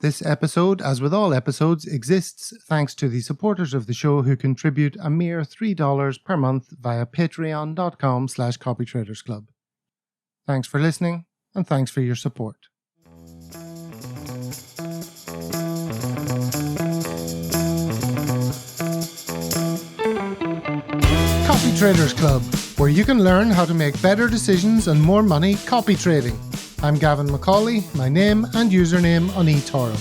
This episode, as with all episodes, exists thanks to the supporters of the show who contribute a mere $3 per month via patreon.com/copytradersclub. Thanks for listening, and thanks for your support. Copytraders Club, where you can learn how to make better decisions and more money copy trading. I'm Gavin McCauley, my name and username on eToro.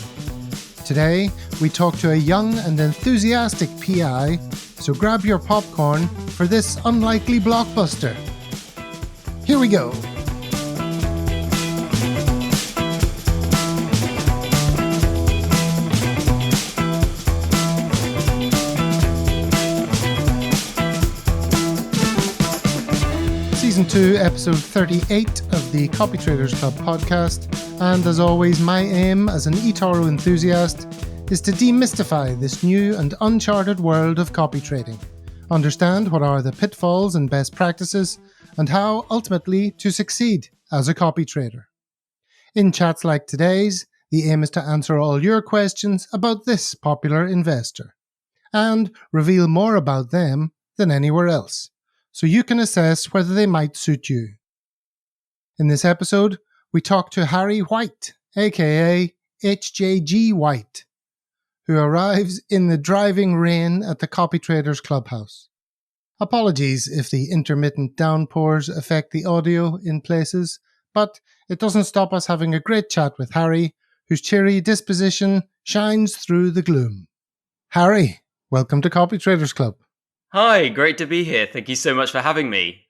Today, we talk to a young and enthusiastic PI, so grab your popcorn for this unlikely blockbuster. Here we go. Season 2, Episode 38 of the Copytraders Club podcast, and as always, my aim as an eToro enthusiast is to demystify this new and uncharted world of copy trading, understand what are the pitfalls and best practices, and how, ultimately, to succeed as a copy trader. In chats like today's, the aim is to answer all your questions about this popular investor, and reveal more about them than anywhere else, so you can assess whether they might suit you. In this episode, we talk to Harry White, aka HJGWhite, who arrives in the driving rain at the Copytraders Clubhouse. Apologies if the intermittent downpours affect the audio in places, but it doesn't stop us having a great chat with Harry, whose cheery disposition shines through the gloom. Harry, welcome to Copytraders Club. Hi, great to be here. Thank you so much for having me.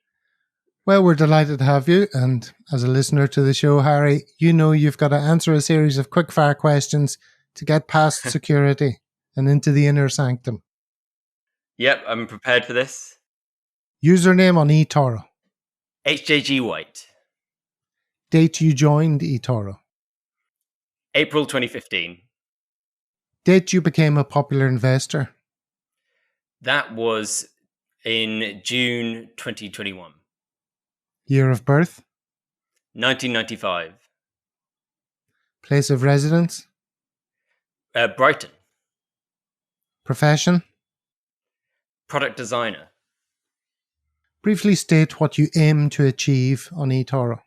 Well, we're delighted to have you, and as a listener to the show, Harry, you know you've got to answer a series of quick-fire questions to get past security and into the inner sanctum. Yep, I'm prepared for this. Username on eToro. HJGWhite. Date you joined eToro. April 2015. Date you became a popular investor. That was in June 2021. Year of birth. 1995. Place of residence. Brighton. Profession. Product designer. Briefly state what you aim to achieve on eToro.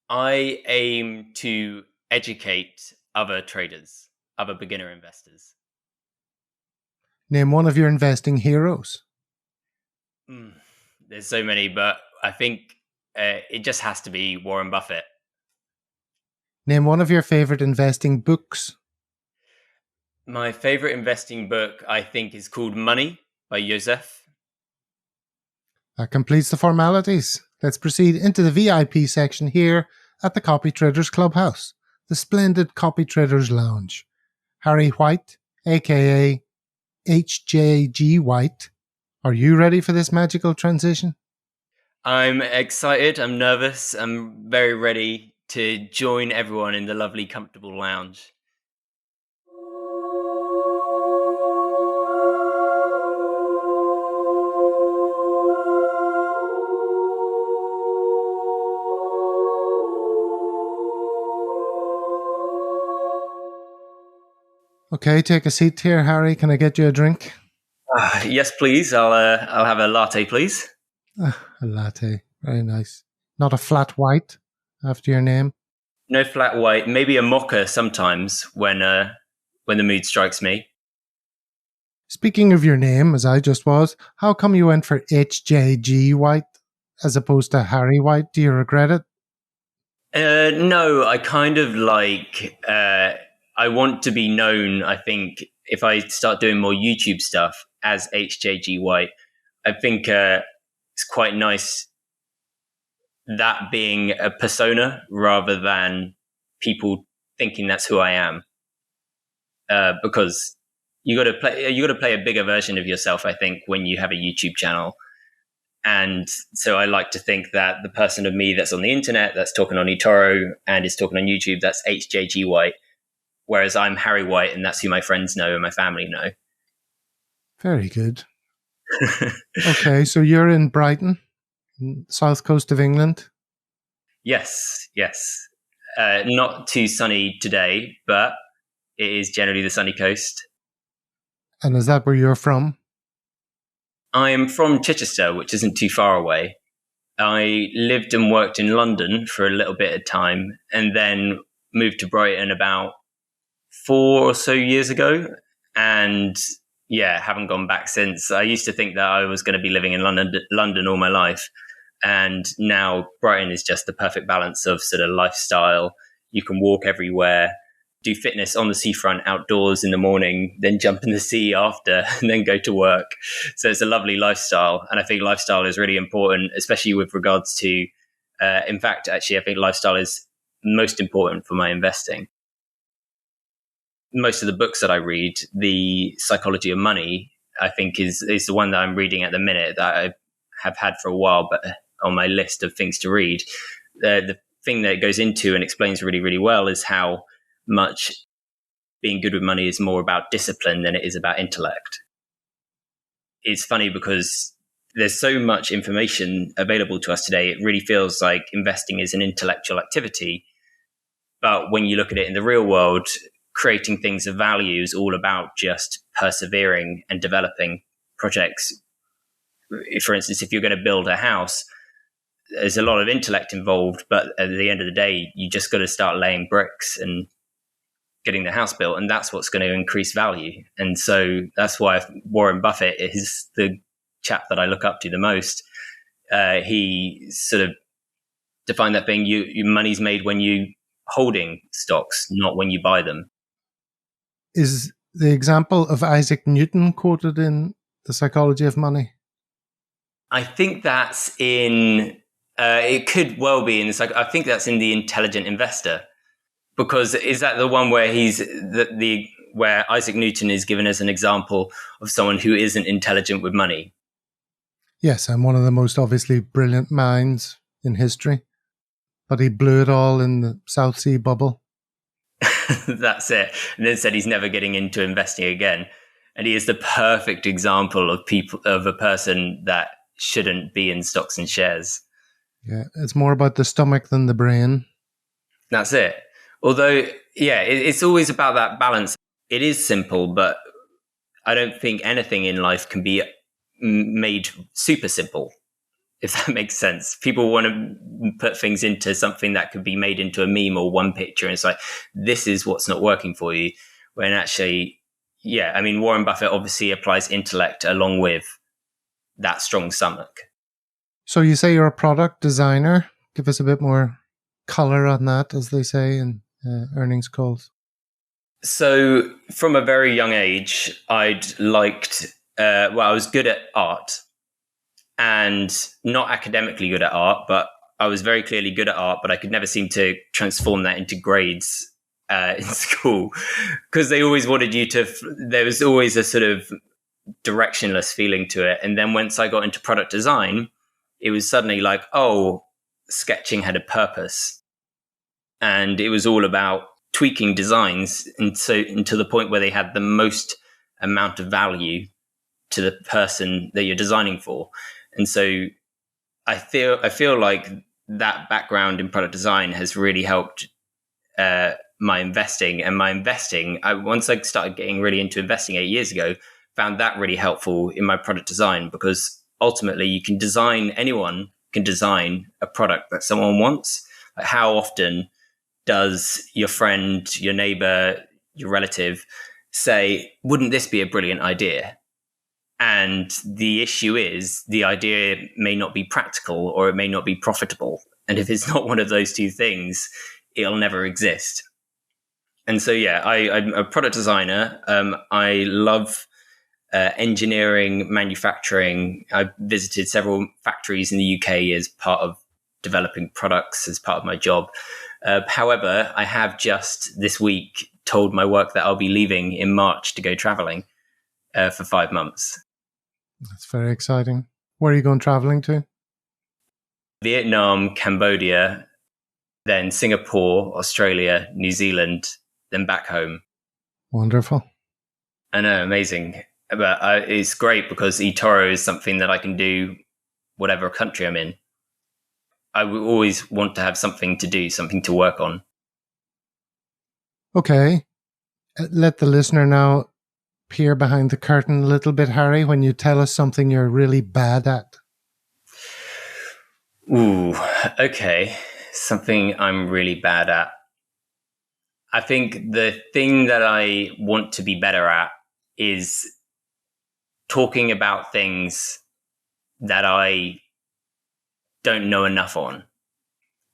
I aim to educate other traders, other beginner investors. Name one of your investing heroes. There's so many, but I think it just has to be Warren Buffett. Name one of your favorite investing books. My favorite investing book, I think, is called Money by Joseph. That completes the formalities. Let's proceed into the VIP section here at the Copytraders Clubhouse, the splendid Copytraders Lounge. Harry White, aka HJGWhite, are you ready for this magical transition? I'm excited, I'm nervous, I'm very ready to join everyone in the lovely, comfortable lounge. Okay, take a seat here, Harry. Can I get you a drink? Yes, please. I'll have a latte, please. A latte. Very nice. Not a flat white after your name? No flat white. Maybe a mocha sometimes when the mood strikes me. Speaking of your name, as I just was, how come you went for HJGWhite as opposed to Harry White? Do you regret it? No, I kind of like... I want to be known, I think, if I start doing more YouTube stuff as HJGWhite. I think it's quite nice that being a persona rather than people thinking that's who I am. Because you got to play a bigger version of yourself, I think, when you have a YouTube channel. And so I like to think that the person of me that's on the internet, that's talking on eToro and is talking on YouTube, that's HJGWhite. Whereas I'm Harry White, and that's who my friends know and my family know. Very good. Okay, so you're in Brighton, south coast of England. Yes. Not too sunny today, but it is generally the sunny coast. And is that where you're from? I am from Chichester, which isn't too far away. I lived and worked in London for a little bit of time and then moved to Brighton about 4 or so years ago. And yeah, haven't gone back since. I used to think that I was going to be living in London all my life. And now Brighton is just the perfect balance of sort of lifestyle. You can walk everywhere, do fitness on the seafront outdoors in the morning, then jump in the sea after, and then go to work. So it's a lovely lifestyle. And I think lifestyle is really important, especially with regards to, in fact, actually, I think lifestyle is most important for my investing. Most of the books that I read, The Psychology of Money, I think is the one that I'm reading at the minute that I have had for a while, but on my list of things to read. The thing that it goes into and explains really, really well is how much being good with money is more about discipline than it is about intellect. It's funny because there's so much information available to us today. It really feels like investing is an intellectual activity. But when you look at it in the real world, creating things of value is all about just persevering and developing projects. For instance, if you're going to build a house, there's a lot of intellect involved, but at the end of the day, you just got to start laying bricks and getting the house built, and that's what's going to increase value. And so that's why Warren Buffett is the chap that I look up to the most. He sort of defined that being your money's made when you holding stocks, not when you buy them. Is the example of Isaac Newton quoted in The Psychology of Money? I think that's in, it could well be in, I think that's in The Intelligent Investor, because is that the one where where Isaac Newton is given as an example of someone who isn't intelligent with money? Yes, and one of the most obviously brilliant minds in history, but he blew it all in the South Sea bubble. That's it. And then said he's never getting into investing again. And he is the perfect example of a person that shouldn't be in stocks and shares. Yeah, it's more about the stomach than the brain. That's it. Although, yeah, it's always about that balance. It is simple, but I don't think anything in life can be made super simple, if that makes sense. People want to put things into something that could be made into a meme or one picture. And it's like, this is what's not working for you. When actually, yeah, I mean, Warren Buffett obviously applies intellect along with that strong stomach. So you say you're a product designer. Give us a bit more color on that, as they say in earnings calls. So from a very young age, I was good at art. And not academically good at art, but I was very clearly good at art, but I could never seem to transform that into grades in school, because they always wanted you to, there was always a sort of directionless feeling to it. And then once I got into product design, it was suddenly like, oh, sketching had a purpose. And it was all about tweaking designs into the point where they had the most amount of value to the person that you're designing for. And so I feel like that background in product design has really helped my investing. And my investing, once I started getting really into investing 8 years ago, found that really helpful in my product design, because ultimately anyone can design a product that someone wants. Like, how often does your friend, your neighbor, your relative say, wouldn't this be a brilliant idea? And the issue is the idea may not be practical or it may not be profitable. And if it's not one of those two things, it'll never exist. And so, yeah, I'm a product designer. I love engineering, manufacturing. I visited several factories in the UK as part of developing products as part of my job. However, I have just this week told my work that I'll be leaving in March to go traveling for 5 months. That's very exciting. Where are you going traveling to? Vietnam, Cambodia, then Singapore, Australia, New Zealand, then back home. Wonderful. I know, amazing. But it's great because eToro is something that I can do whatever country I'm in. I will always want to have something to do, something to work on. Okay. Let the listener now peer behind the curtain a little bit, Harry, when you tell us something you're really bad at. Ooh, okay. Something I'm really bad at. I think the thing that I want to be better at is talking about things that I don't know enough on.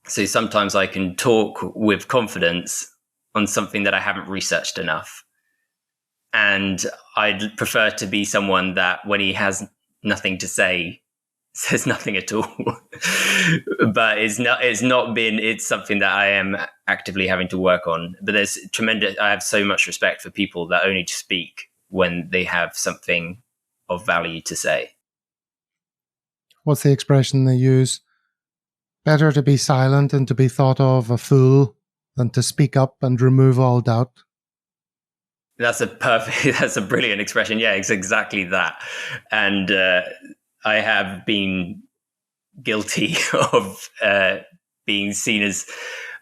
So sometimes I can talk with confidence on something that I haven't researched enough. And I'd prefer to be someone that when he has nothing to say, says nothing at all. But it's something that I am actively having to work on. But I have so much respect for people that only speak when they have something of value to say. What's the expression they use? Better to be silent and to be thought of a fool than to speak up and remove all doubt. That's a brilliant expression. Yeah, it's exactly that. And I have been guilty of being seen as,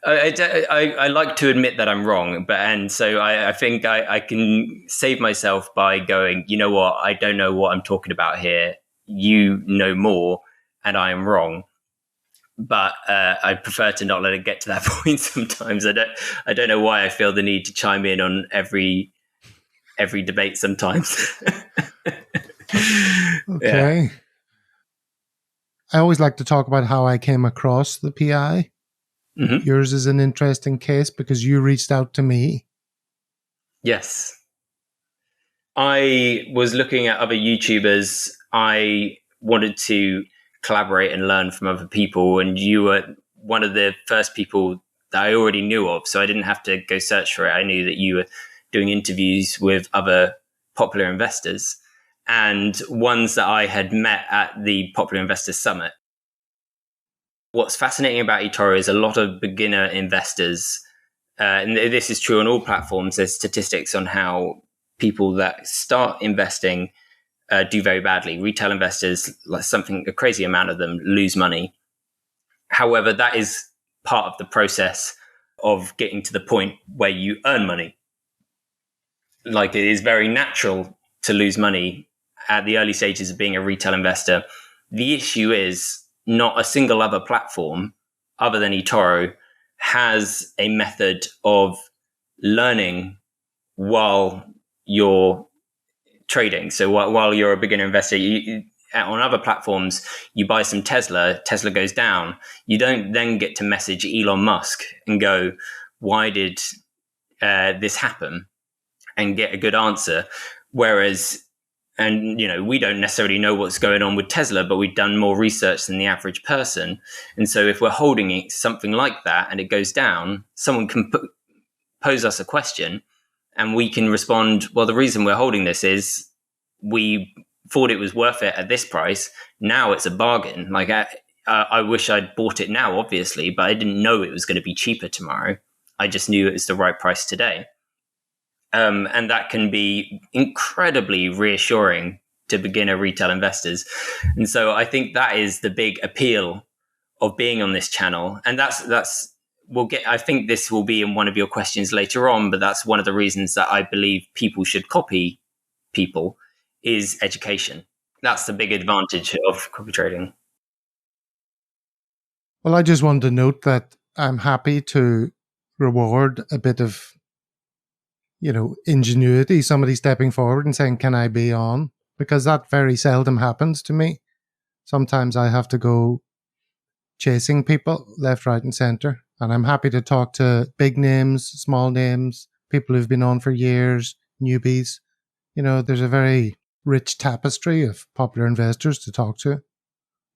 I like to admit that I'm wrong, so I think I can save myself by going, you know what, I don't know what I'm talking about here. You know more, and I am wrong. But I prefer to not let it get to that point. Sometimes I don't know why I feel the need to chime in on every debate. Sometimes. Okay. Yeah. I always like to talk about how I came across the PI. Mm-hmm. Yours is an interesting case because you reached out to me. Yes. I was looking at other YouTubers. I wanted to collaborate and learn from other people, and you were one of the first people that I already knew of, so I didn't have to go search for it. I knew that you were doing interviews with other popular investors and ones that I had met at the Popular Investors Summit. What's fascinating about eToro is a lot of beginner investors, and this is true on all platforms. There's statistics on how people that start investing do very badly. Retail investors, a crazy amount of them, lose money. However, that is part of the process of getting to the point where you earn money. Like, it is very natural to lose money at the early stages of being a retail investor. The issue is not a single other platform other than eToro has a method of learning while you're trading. So while you're a beginner investor, on other platforms, you buy some Tesla goes down. You don't then get to message Elon Musk and go, why did this happen? And get a good answer. Whereas, and we don't necessarily know what's going on with Tesla, but we've done more research than the average person. And so if we're holding something like that and it goes down, someone can pose us a question and we can respond, well, the reason we're holding this is we thought it was worth it at this price. Now it's a bargain. Like, I wish I'd bought it now, obviously, but I didn't know it was going to be cheaper tomorrow. I just knew it was the right price today. And that can be incredibly reassuring to beginner retail investors. And so I think that is the big appeal of being on this channel. And I think this will be in one of your questions later on, but that's one of the reasons that I believe people should copy people is education. That's the big advantage of copy trading. Well, I just wanted to note that I'm happy to reward a bit of ingenuity, somebody stepping forward and saying, can I be on? Because that very seldom happens to me. Sometimes I have to go chasing people left, right, and center. And I'm happy to talk to big names, small names, people who've been on for years, newbies. There's a very rich tapestry of popular investors to talk to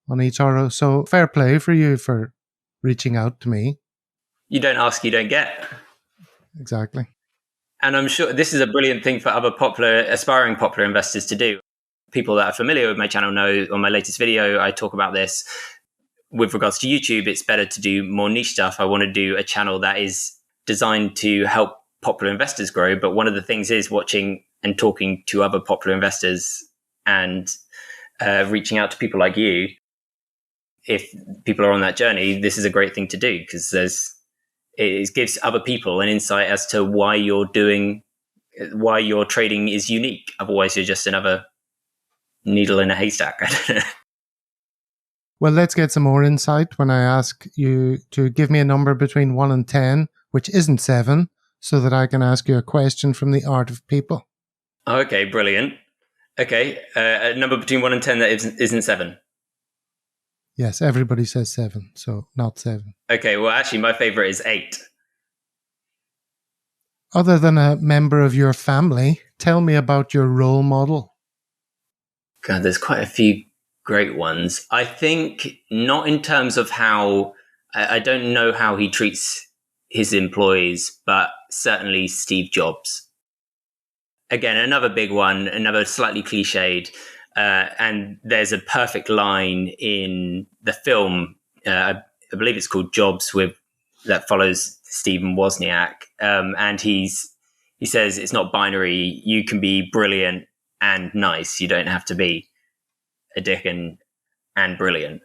on eToro. So fair play for you for reaching out to me. You don't ask, you don't get. Exactly. And I'm sure this is a brilliant thing for other aspiring popular investors to do. People that are familiar with my channel know on my latest video, I talk about this. With regards to YouTube, it's better to do more niche stuff. I want to do a channel that is designed to help popular investors grow. But one of the things is watching and talking to other popular investors and reaching out to people like you. If people are on that journey, this is a great thing to do because it gives other people an insight as to why your trading is unique. Otherwise, you're just another needle in a haystack. I don't know. Well, let's get some more insight when I ask you to give me a number between 1 and 10, which isn't 7, so that I can ask you a question from the art of people. Okay, brilliant. Okay, a number between 1 and 10 that isn't 7. Yes, everybody says 7, so not 7. Okay, well, actually, my favorite is 8. Other than a member of your family, tell me about your role model. God, there's quite a few great ones. I think not in terms of how, I don't know how he treats his employees, but certainly Steve Jobs. Again, another big one, another slightly cliched, and there's a perfect line in the film, I believe it's called Jobs, that follows Stephen Wozniak, and he says it's not binary. You can be brilliant and nice. You don't have to be a dick and brilliant.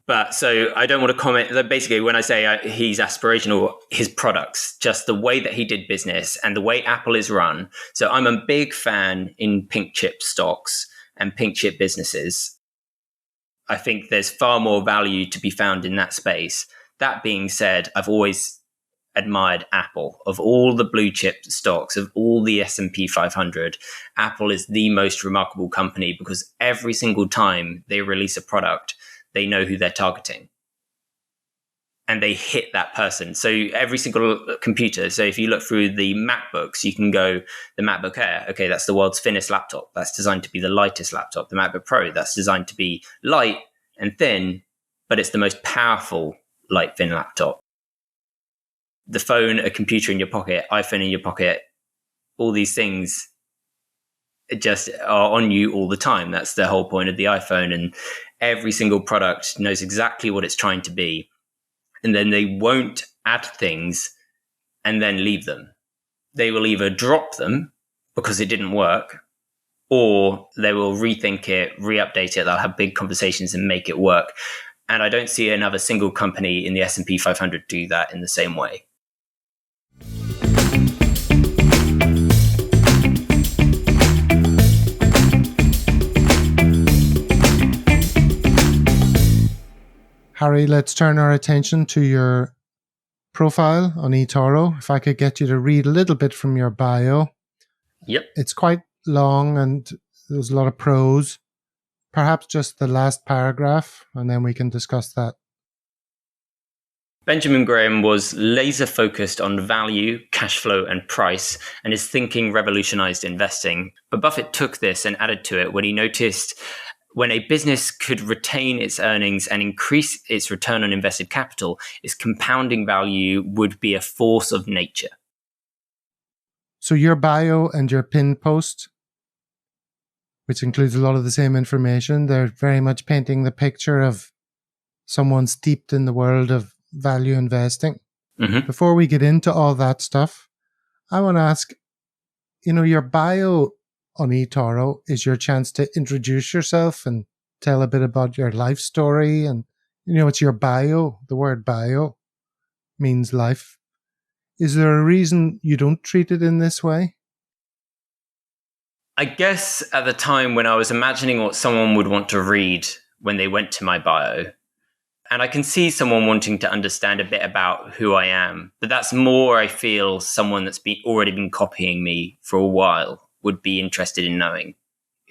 But so I don't want to comment. Basically, when I say he's aspirational, his products, just the way that he did business and the way Apple is run. So I'm a big fan in pink chip stocks and pink chip businesses. I think there's far more value to be found in that space. That being said, I've always admired Apple. Of all the blue chip stocks, of all the S&P 500, Apple is the most remarkable company because every single time they release a product, they know who they're targeting. And they hit that person. So every single computer, so if you look through the MacBooks, you can go, the MacBook Air, okay, that's the world's thinnest laptop. That's designed to be the lightest laptop. The MacBook Pro, that's designed to be light and thin, but it's the most powerful light, thin laptop. The phone, a computer in your pocket, iPhone in your pocket, all these things just are on you all the time. That's the whole point of the iPhone. And every single product knows exactly what it's trying to be. And then they won't add things and then leave them. They will either drop them because it didn't work, or they will rethink it, re-update it. They'll have big conversations and make it work. And I don't see another single company in the S&P 500 do that in the same way. Harry, let's turn our attention to your profile on eToro. If I could get you to read a little bit from your bio. Yep. It's quite long and there's a lot of prose. Perhaps just the last paragraph, and then we can discuss that. Benjamin Graham was laser focused on value, cash flow, and price, and his thinking revolutionized investing. But Buffett took this and added to it when he noticed when a business could retain its earnings and increase its return on invested capital, its compounding value would be a force of nature. So your bio and your pinned post, which includes a lot of the same information, they're very much painting the picture of someone steeped in the world of value investing. Mm-hmm. Before we get into all that stuff, I want to ask, your bio on eToro is your chance to introduce yourself and tell a bit about your life story. And, it's your bio. The word bio means life. Is there a reason you don't treat it in this way? I guess at the time when I was imagining what someone would want to read when they went to my bio, and I can see someone wanting to understand a bit about who I am, but that's more, I feel, someone that's already been copying me for a while would be interested in knowing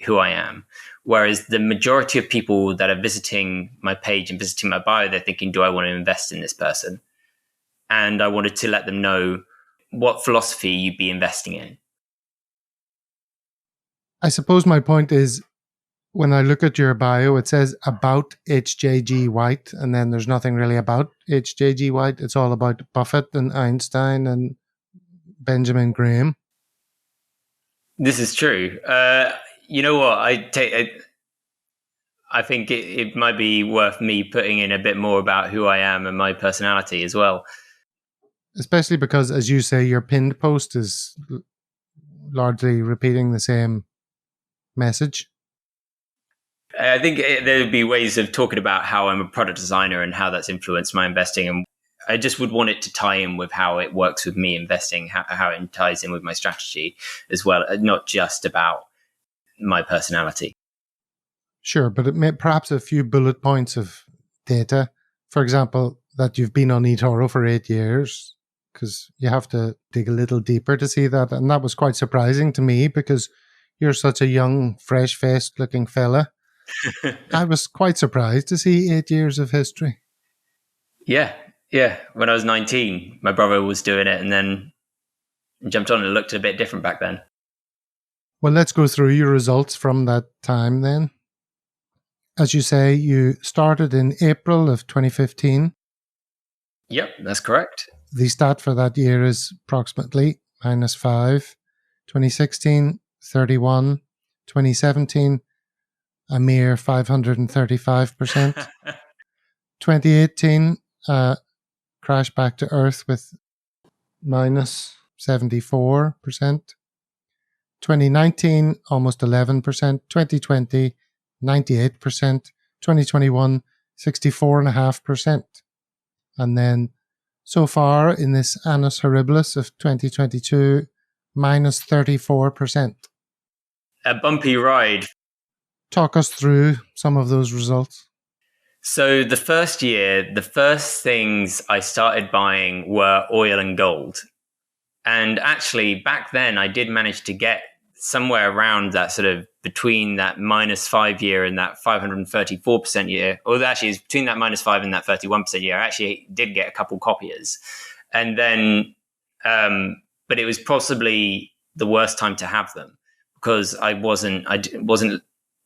who I am. Whereas the majority of people that are visiting my page and visiting my bio, they're thinking, do I want to invest in this person? And I wanted to let them know what philosophy you'd be investing in. I suppose my point is, when I look at your bio, it says about HJGWhite, and then there's nothing really about HJGWhite. It's all about Buffett and Einstein and Benjamin Graham. This is true. You know what? I think it might be worth me putting in a bit more about who I am and my personality as well. Especially because, as you say, your pinned post is largely repeating the same message. I think there would be ways of talking about how I'm a product designer and how that's influenced my investing. And I just would want it to tie in with how it works with me investing, how it ties in with my strategy as well, not just about my personality. Sure, but perhaps a few bullet points of data. For example, that you've been on eToro for 8 years, because you have to dig a little deeper to see that. And that was quite surprising to me because you're such a young, fresh-faced looking fella. I was quite surprised to see 8 years of history. Yeah. When I was 19, my brother was doing it and then jumped on and it looked a bit different back then. Well, let's go through your results from that time then. As you say, you started in April of 2015. Yep, that's correct. The stat for that year is approximately -5. 2016, 31. 2017, a mere 535%. 2018, crashed back to earth with -74%. 2019, almost 11%. 2020, 98%. 2021, 64.5%. And then so far in this annus horribilis of 2022, -34%. A bumpy ride. Talk us through some of those results. So the first year, the first things I started buying were oil and gold. And actually, back then, I did manage to get somewhere around that sort of between that -5 year and that 534% year. Or actually, it's between that -5 and that 31% year. I actually did get a couple copiers. And then, but it was possibly the worst time to have them because I wasn't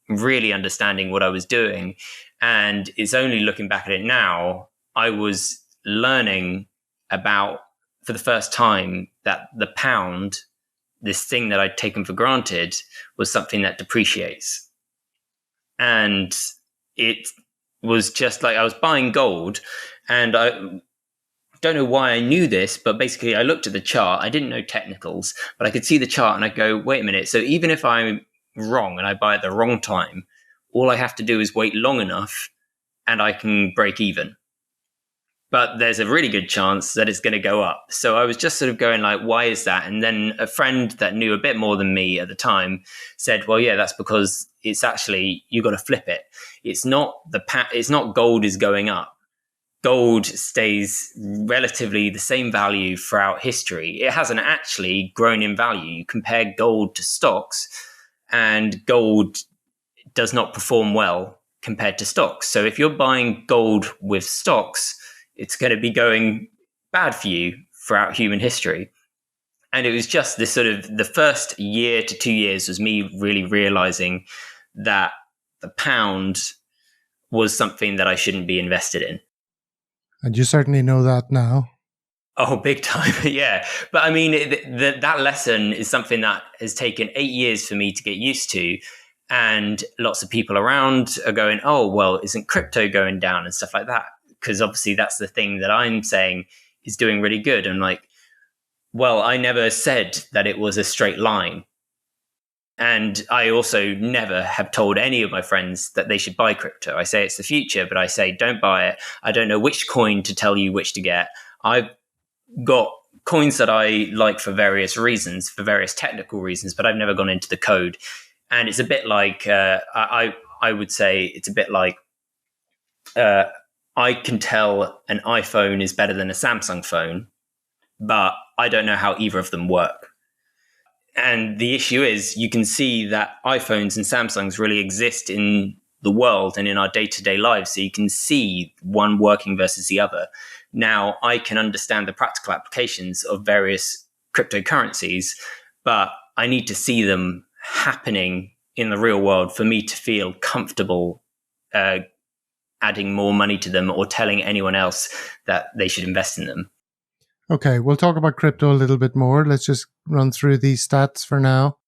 really understanding what I was doing. And it's only looking back at it now, I was learning about, for the first time, that the pound, this thing that I'd taken for granted, was something that depreciates. And it was just like I was buying gold, and I don't know why I knew this, but basically I looked at the chart. I didn't know technicals, but I could see the chart and I go, wait a minute. So even if I'm wrong and I buy at the wrong time, all I have to do is wait long enough and I can break even. But there's a really good chance that it's going to go up. So I was just sort of going like, why is that? And then a friend that knew a bit more than me at the time said, well, yeah, that's because it's actually, you got to flip it. It's not it's not gold is going up. Gold stays relatively the same value throughout history. It hasn't actually grown in value. You compare gold to stocks and gold does not perform well compared to stocks. So if you're buying gold with stocks, it's going to be going bad for you throughout human history. And it was just this sort of the first year to 2 years was me really realizing that the pound was something that I shouldn't be invested in. And you certainly know that now. Oh, big time. Yeah. But I mean, that lesson is something that has taken 8 years for me to get used to. And lots of people around are going, oh, well, isn't crypto going down and stuff like that? Because obviously that's the thing that I'm saying is doing really good. And like, well, I never said that it was a straight line. And I also never have told any of my friends that they should buy crypto. I say it's the future, but I say don't buy it. I don't know which coin to tell you which to get. I've got coins that I like for various reasons, for various technical reasons, but I've never gone into the code. And it's a bit like, I would say it's a bit like, I can tell an iPhone is better than a Samsung phone, but I don't know how either of them work. And the issue is you can see that iPhones and Samsungs really exist in the world and in our day-to-day lives. So you can see one working versus the other. Now, I can understand the practical applications of various cryptocurrencies, but I need to see them happening in the real world for me to feel comfortable adding more money to them or telling anyone else that they should invest in them. Okay, we'll talk about crypto a little bit more. Let's just run through these stats for now.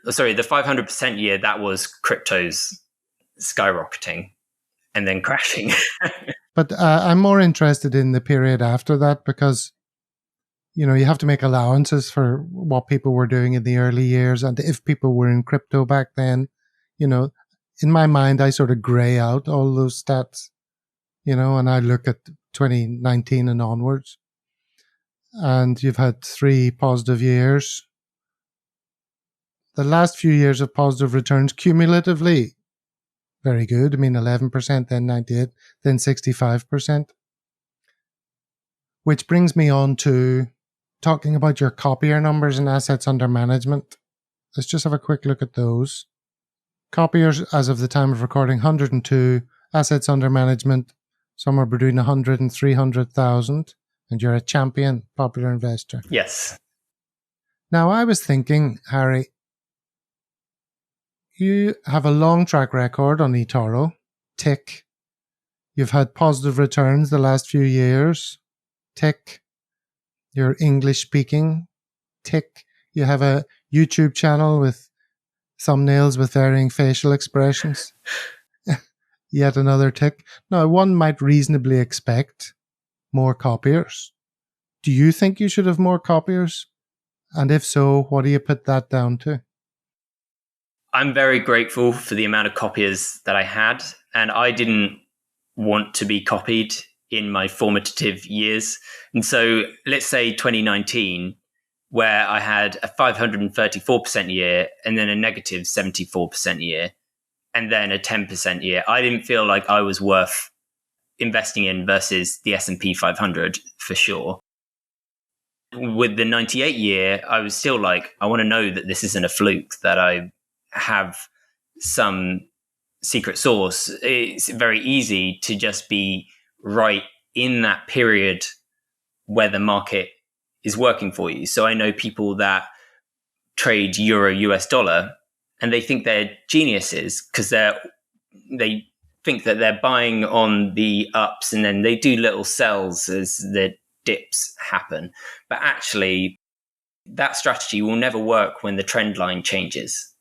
Sorry, the 500% year, that was cryptos skyrocketing and then crashing. But I'm more interested in the period after that because, you know, you have to make allowances for what people were doing in the early years. And if people were in crypto back then, you know, in my mind, I sort of gray out all those stats, you know, and I look at 2019 and onwards. And you've had 3 positive years. The last few years of positive returns cumulatively, very good. I mean, 11%, then 98%, then 65%. Which brings me on to talking about your copier numbers and assets under management. Let's just have a quick look at those. Copiers, as of the time of recording, 102. Assets under management, somewhere between 100 and 300,000. And you're a champion popular investor. Yes. Now, I was thinking, Harry, you have a long track record on eToro. Tick. You've had positive returns the last few years. Tick. You're English speaking. Tick. You have a YouTube channel with thumbnails with varying facial expressions. Yet another tick. Now, one might reasonably expect more copiers. Do you think you should have more copiers? And if so, what do you put that down to? I'm very grateful for the amount of copiers that I had, and I didn't want to be copied in my formative years. And so let's say 2019, where I had a 534% year and then a negative 74% year and then a 10% year. I didn't feel like I was worth investing in versus the S&P 500 for sure. With the 98 year, I was still like, I want to know that this isn't a fluke, that I have some secret sauce. It's very easy to just be right in that period where the market is working for you. So I know people that trade euro US dollar and they think they're geniuses because they think that they're buying on the ups and then they do little sells as the dips happen. But actually, that strategy will never work when the trend line changes.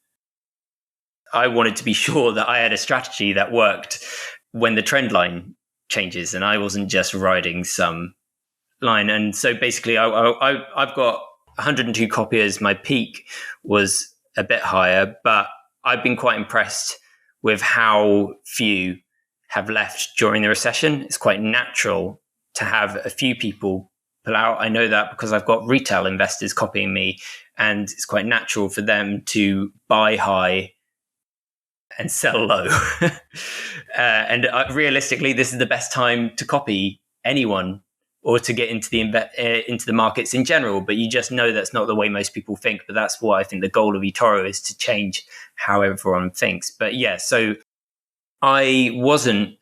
I wanted to be sure that I had a strategy that worked when the trend line changes and I wasn't just riding some line. And so basically, I've got 102 copiers. My peak was a bit higher, but I've been quite impressed with how few have left during the recession. It's quite natural to have a few people pull out. I know that because I've got retail investors copying me, and it's quite natural for them to buy high and sell low. And realistically, this is the best time to copy anyone or to get into the markets in general. But you just know that's not the way most people think. But that's what I think the goal of eToro is, to change how everyone thinks. But yeah, so I wasn't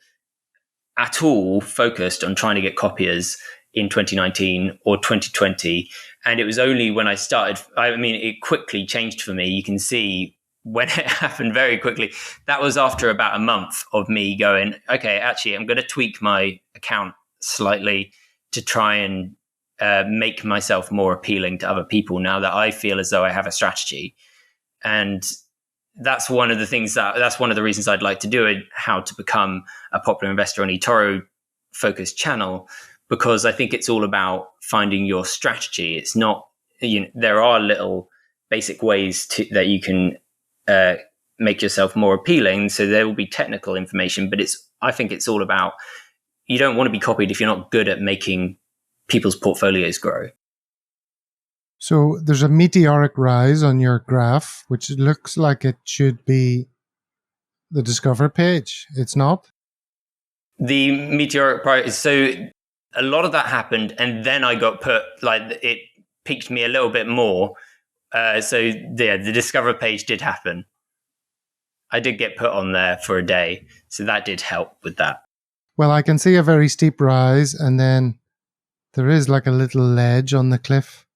at all focused on trying to get copiers in 2019 or 2020. And it was only when I started, I mean, it quickly changed for me. You can see when it happened very quickly. That was after about a month of me going, okay, actually, I'm going to tweak my account slightly to try and make myself more appealing to other people now that I feel as though I have a strategy. And that's one of the things that's one of the reasons I'd like to do it, how to become a popular investor on eToro focused channel, because I think it's all about finding your strategy. It's not, there are little basic ways that you can make yourself more appealing. So there will be technical information, but I think it's all about, you don't want to be copied if you're not good at making people's portfolios grow. So there's a meteoric rise on your graph, which looks like it should be the Discover page. It's not? The meteoric rise. So a lot of that happened, and then I got put, like, it piqued me a little bit more. So yeah, the Discover page did happen. I did get put on there for a day, so that did help with that. Well, I can see a very steep rise, and then there is like a little ledge on the cliff,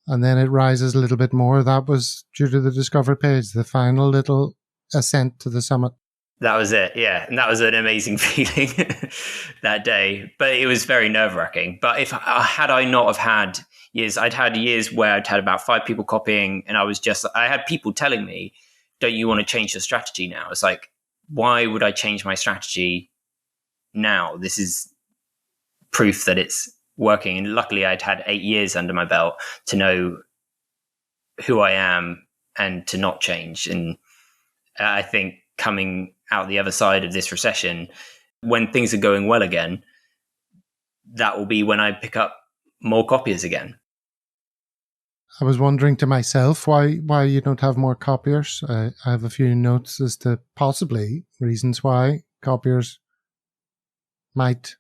and then it rises a little bit more. That was due to the Discover page, the final little ascent to the summit. That was it, yeah. And that was an amazing feeling that day. But it was very nerve-wracking. But had I not have had years, I'd had years where I'd had about 5 people copying, and I had people telling me, don't you want to change your strategy now? It's like, why would I change my strategy now? This is proof that it's working. And luckily I'd had 8 years under my belt to know who I am and to not change. And I think coming out the other side of this recession, when things are going well again, that will be when I pick up more copiers again. I was wondering to myself why you don't have more copiers. I have a few notes as to possibly reasons why copiers might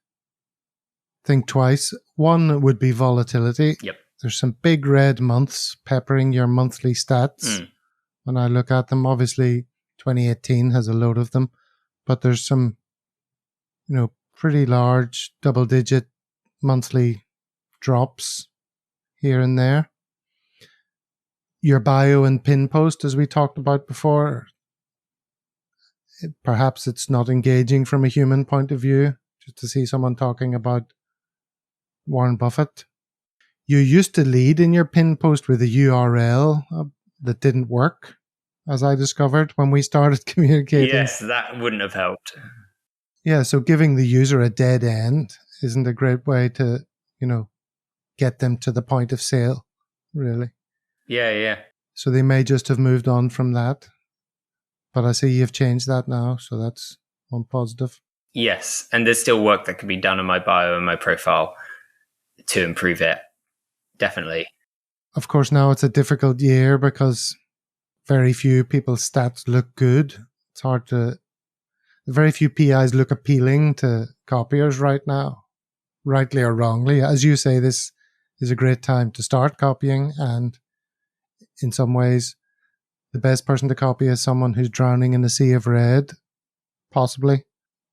think twice. One would be volatility. Yep. There's some big red months peppering your monthly stats. When I look at them, obviously 2018 has a load of them, but there's some, pretty large double-digit monthly drops here and there. Your bio and pin post, as we talked about before, perhaps it's not engaging from a human point of view, just to see someone talking about Warren Buffett. You used to lead in your pin post with a URL that didn't work, as I discovered when we started communicating. Yes, that wouldn't have helped. Yeah, so giving the user a dead end isn't a great way to, get them to the point of sale, really. Yeah. So they may just have moved on from that. But I see you've changed that now, so that's one positive. Yes, and there's still work that can be done on my bio and my profile to improve it. Definitely. Of course, now it's a difficult year because very few people's stats look good. It's hard to... Very few PIs look appealing to copiers right now, rightly or wrongly. As you say, this is a great time to start copying, and in some ways, the best person to copy is someone who's drowning in a sea of red, possibly.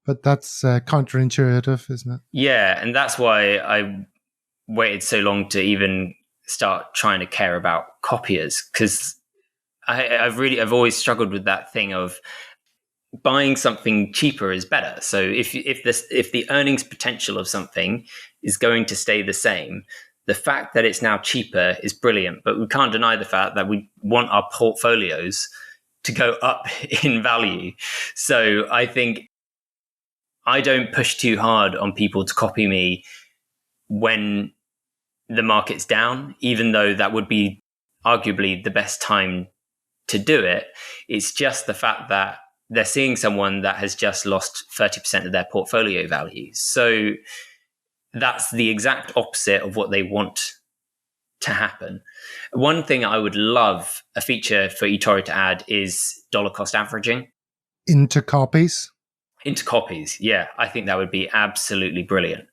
But that's counterintuitive, isn't it? Yeah, and that's why I waited so long to even start trying to care about copiers, because I've always struggled with that thing of buying something cheaper is better. So if the earnings potential of something is going to stay the same, the fact that it's now cheaper is brilliant, but we can't deny the fact that we want our portfolios to go up in value. So I think I don't push too hard on people to copy me when the market's down, even though that would be arguably the best time to do it. It's just the fact that they're seeing someone that has just lost 30% of their portfolio value. So that's the exact opposite of what they want to happen. One thing I would love a feature for eToro to add is dollar cost averaging. Into copies? Into copies, yeah. I think that would be absolutely brilliant.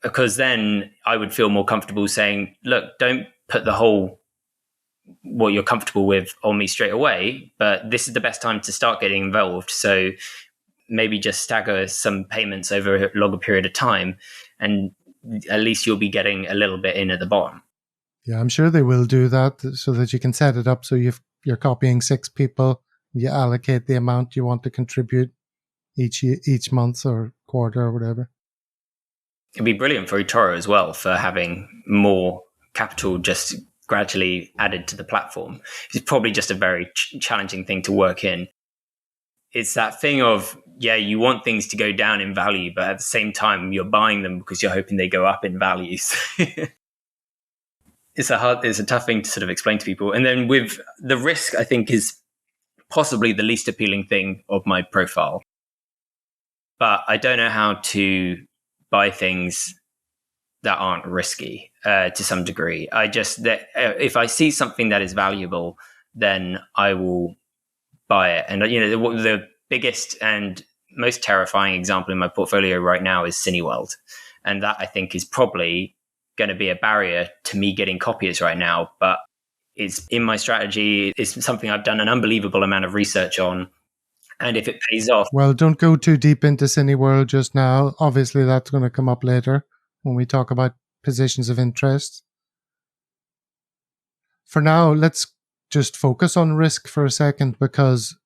Because then I would feel more comfortable saying, look, don't put the whole what you're comfortable with on me straight away, but this is the best time to start getting involved. So maybe just stagger some payments over a longer period of time, and at least you'll be getting a little bit in at the bottom. Yeah, I'm sure they will do that so that you can set it up so you're copying 6 people. You allocate the amount you want to contribute each month or quarter or whatever. It'd be brilliant for eToro as well, for having more capital just gradually added to the platform. It's probably just a very challenging thing to work in. It's that thing of, yeah, you want things to go down in value, but at the same time, you're buying them because you're hoping they go up in value. It's a tough thing to sort of explain to people. And then with the risk, I think is possibly the least appealing thing of my profile. But I don't know how to buy things that aren't risky to some degree. If I see something that is valuable, then I will buy it. And the biggest and most terrifying example in my portfolio right now is Cineworld, and that I think is probably going to be a barrier to me getting copiers right now. But it's in my strategy. It's something I've done an unbelievable amount of research on. And if it pays off... Well, don't go too deep into Cineworld just now. Obviously, that's going to come up later when we talk about positions of interest. For now, let's just focus on risk for a second, because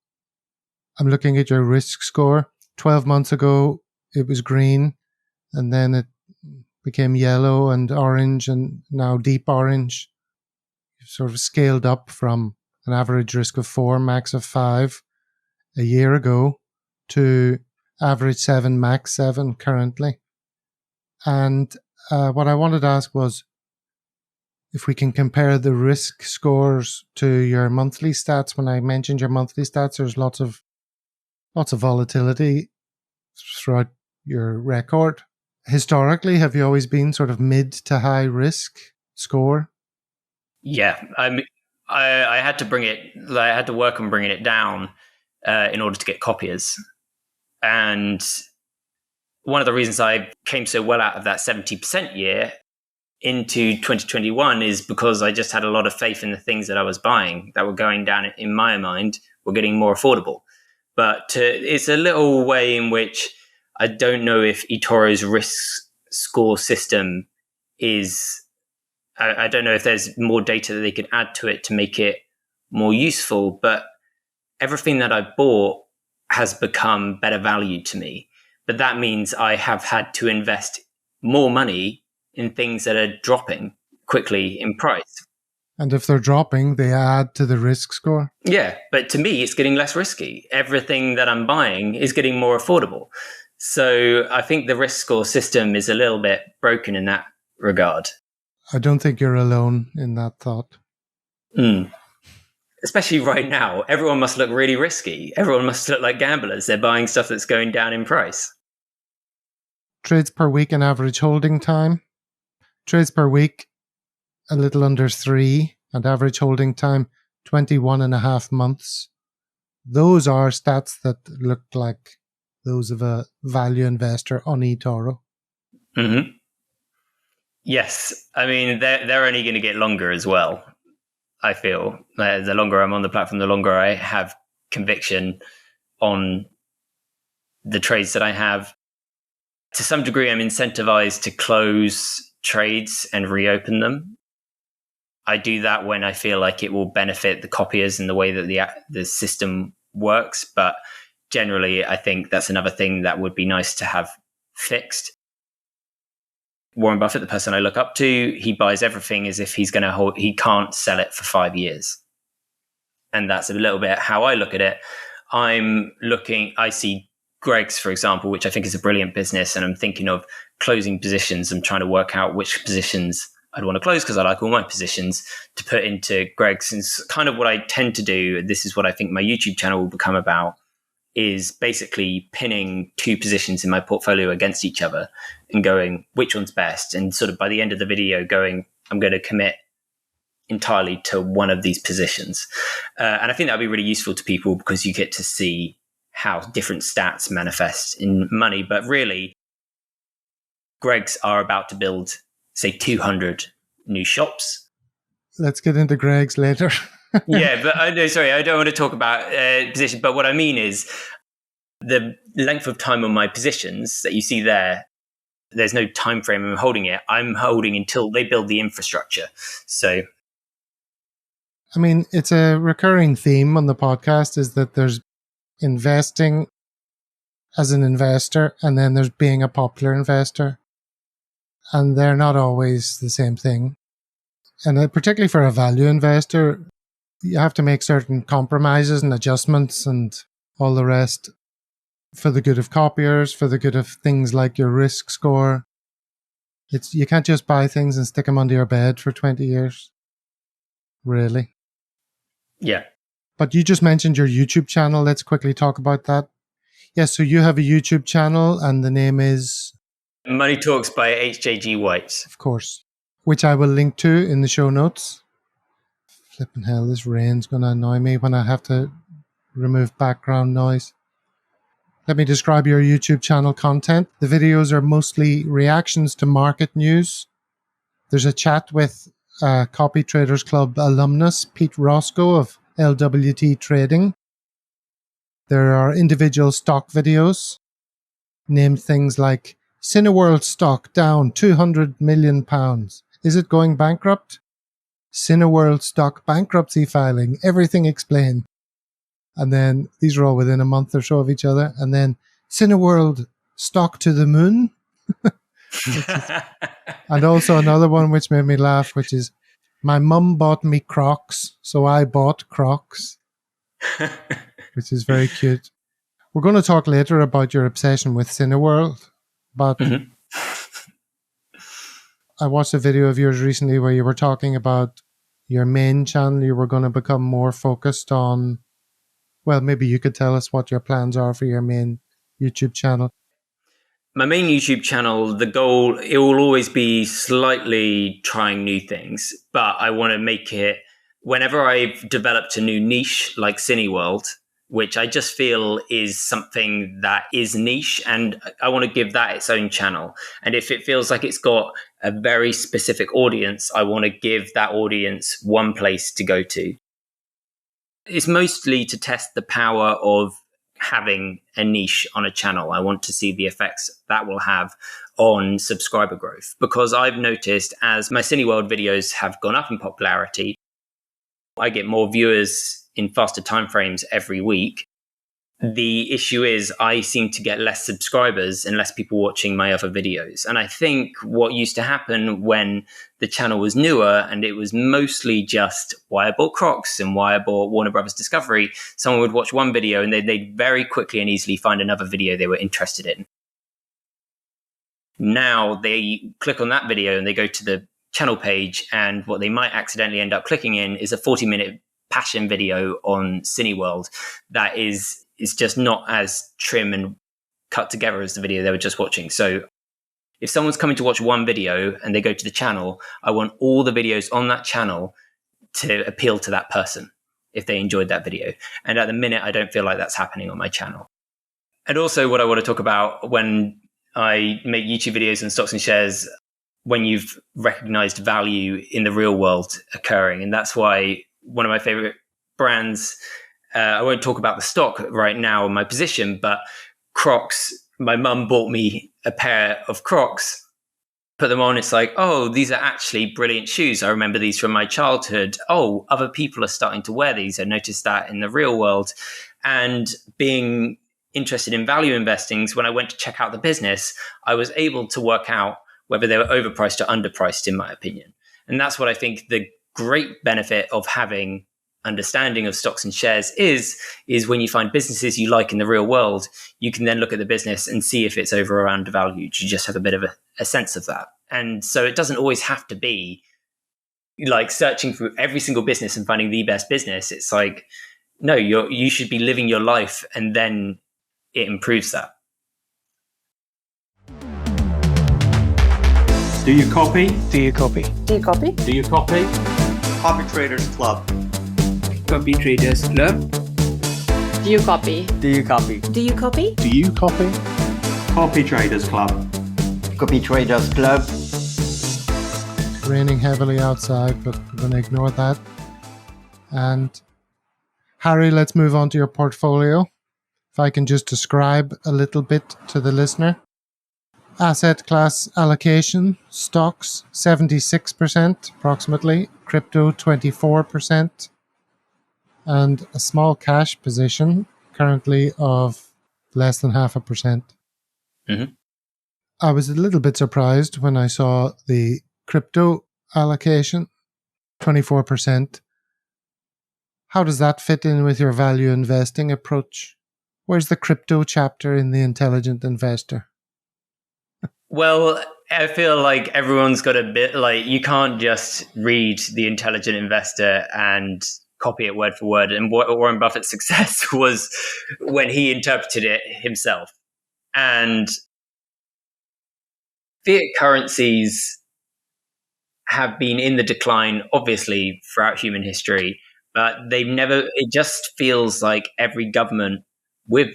I'm looking at your risk score. 12 months ago, it was green, and then it became yellow and orange, and now deep orange. You've sort of scaled up from an average risk of 4, max of 5 a year ago to average 7, max 7 currently. And what I wanted to ask was if we can compare the risk scores to your monthly stats. When I mentioned your monthly stats, there's lots of volatility throughout your record. historically, have you always been sort of mid to high risk score? Yeah, I had to I had to work on bringing it down in order to get copiers. And one of the reasons I came so well out of that 70% year into 2021 is because I just had a lot of faith in the things that I was buying that were going down, in my mind, were getting more affordable. But it's a little way in which I don't know if eToro's risk score system is, I don't know if there's more data that they could add to it to make it more useful, but everything that I've bought has become better value to me. But that means I have had to invest more money in things that are dropping quickly in price. And if they're dropping, they add to the risk score? Yeah, but to me, it's getting less risky. Everything that I'm buying is getting more affordable. So I think the risk score system is a little bit broken in that regard. I don't think you're alone in that thought. Especially right now, everyone must look really risky. Everyone must look like gamblers. They're buying stuff that's going down in price. Trades per week and average holding time. Trades per week, a little under 3, and average holding time, 21.5 months. Those are stats that look like those of a value investor on eToro. Mm-hmm. Yes. I mean, they're only going to get longer as well, I feel. The longer I'm on the platform, the longer I have conviction on the trades that I have. To some degree, I'm incentivized to close trades and reopen them. I do that when I feel like it will benefit the copiers and the way that the system works. But generally, I think that's another thing that would be nice to have fixed. Warren Buffett, the person I look up to, he buys everything as if he can't sell it for 5 years. And that's a little bit how I look at it. I see Greg's, for example, which I think is a brilliant business, and I'm thinking of closing positions. I'm trying to work out which positions I'd want to close because I like all my positions to put into Greg's. And it's kind of what I tend to do. This is what I think my YouTube channel will become about, is basically pinning 2 positions in my portfolio against each other and going, which one's best? And sort of by the end of the video going, I'm going to commit entirely to one of these positions. And I think that'll be really useful to people because you get to see how different stats manifest in money. But really, Greg's are about to build, say, 200 new shops. Let's get into Greg's later. Yeah, but I don't want to talk about position. But what I mean is the length of time on my positions that you see there, there's no time frame I'm holding it. I'm holding until they build the infrastructure. So, I mean, it's a recurring theme on the podcast is that there's investing as an investor and then there's being a popular investor. And they're not always the same thing. And particularly for a value investor, you have to make certain compromises and adjustments and all the rest for the good of copiers, for the good of things like your risk score. You can't just buy things and stick them under your bed for 20 years. Really. Yeah. But you just mentioned your YouTube channel. Let's quickly talk about that. Yes, so you have a YouTube channel and the name is... Money Talks by HJGWhite. Of course. Which I will link to in the show notes. Flipping hell, this rain's going to annoy me when I have to remove background noise. Let me describe your YouTube channel content. The videos are mostly reactions to market news. There's a chat with Copytraders Club alumnus Pete Roscoe of LWT Trading. There are individual stock videos named things like Cineworld stock down £200 million. Is it going bankrupt? Cineworld stock bankruptcy filing. Everything explained. And then these are all within a month or so of each other. And then Cineworld stock to the moon. And also another one which made me laugh, which is my mum bought me Crocs, so I bought Crocs, which is very cute. We're going to talk later about your obsession with Cineworld, but I watched a video of yours recently where you were talking about your main channel. You were going to become more focused on, well, maybe you could tell us what your plans are for your main YouTube channel. My main YouTube channel, the goal, it will always be slightly trying new things, but I want to make it, whenever I've developed a new niche like Cineworld, which I just feel is something that is niche, and I want to give that its own channel. And if it feels like it's got a very specific audience, I want to give that audience one place to go to. It's mostly to test the power of having a niche on a channel. I want to see the effects that will have on subscriber growth, because I've noticed as my Cineworld videos have gone up in popularity, I get more viewers in faster timeframes every week. The issue is I seem to get less subscribers and less people watching my other videos. And I think what used to happen when the channel was newer and it was mostly just why I bought Crocs and why I bought Warner Brothers Discovery, someone would watch one video and they'd very quickly and easily find another video they were interested in. Now they click on that video and they go to the channel page, and what they might accidentally end up clicking in is a 40-minute passion video on Cineworld that is just not as trim and cut together as the video they were just watching. So if someone's coming to watch one video and they go to the channel, I want all the videos on that channel to appeal to that person if they enjoyed that video. And at the minute, I don't feel like that's happening on my channel. And also what I want to talk about when I make YouTube videos on stocks and shares, when you've recognized value in the real world occurring. And that's why one of my favorite brands, I won't talk about the stock right now in my position, but Crocs, my mum bought me a pair of Crocs, put them on. It's like, oh, these are actually brilliant shoes. I remember these from my childhood. Oh, other people are starting to wear these. I noticed that in the real world. And being interested in value investing, when I went to check out the business, I was able to work out whether they were overpriced or underpriced, in my opinion. And that's what I think the great benefit of having understanding of stocks and shares is when you find businesses you like in the real world, you can then look at the business and see if it's over or undervalued. You just have a bit of a sense of that. And so it doesn't always have to be like searching for every single business and finding the best business. It's like, no, you should be living your life, and then it improves that. Do you copy? Do you copy? Do you copy? Do you copy? Copytraders Club. Copytraders Club. Do you copy? Do you copy? Do you copy? Do you copy? Copytraders Club. Copytraders Club. It's raining heavily outside, but we're going to ignore that. And Harry, let's move on to your portfolio. If I can just describe a little bit to the listener. Asset class allocation, stocks 76% approximately, crypto 24%, and a small cash position currently of less than 0.5%. Mm-hmm. I was a little bit surprised when I saw the crypto allocation, 24%. How does that fit in with your value investing approach? Where's the crypto chapter in The Intelligent Investor? Well, I feel like everyone's got a bit like, you can't just read The Intelligent Investor and copy it word for word. And Warren Buffett's success was when he interpreted it himself. And fiat currencies have been in the decline, obviously, throughout human history, but it just feels like every government with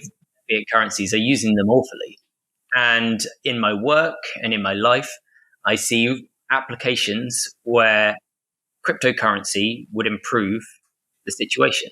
fiat currencies are using them awfully. And in my work and in my life, I see applications where cryptocurrency would improve the situation.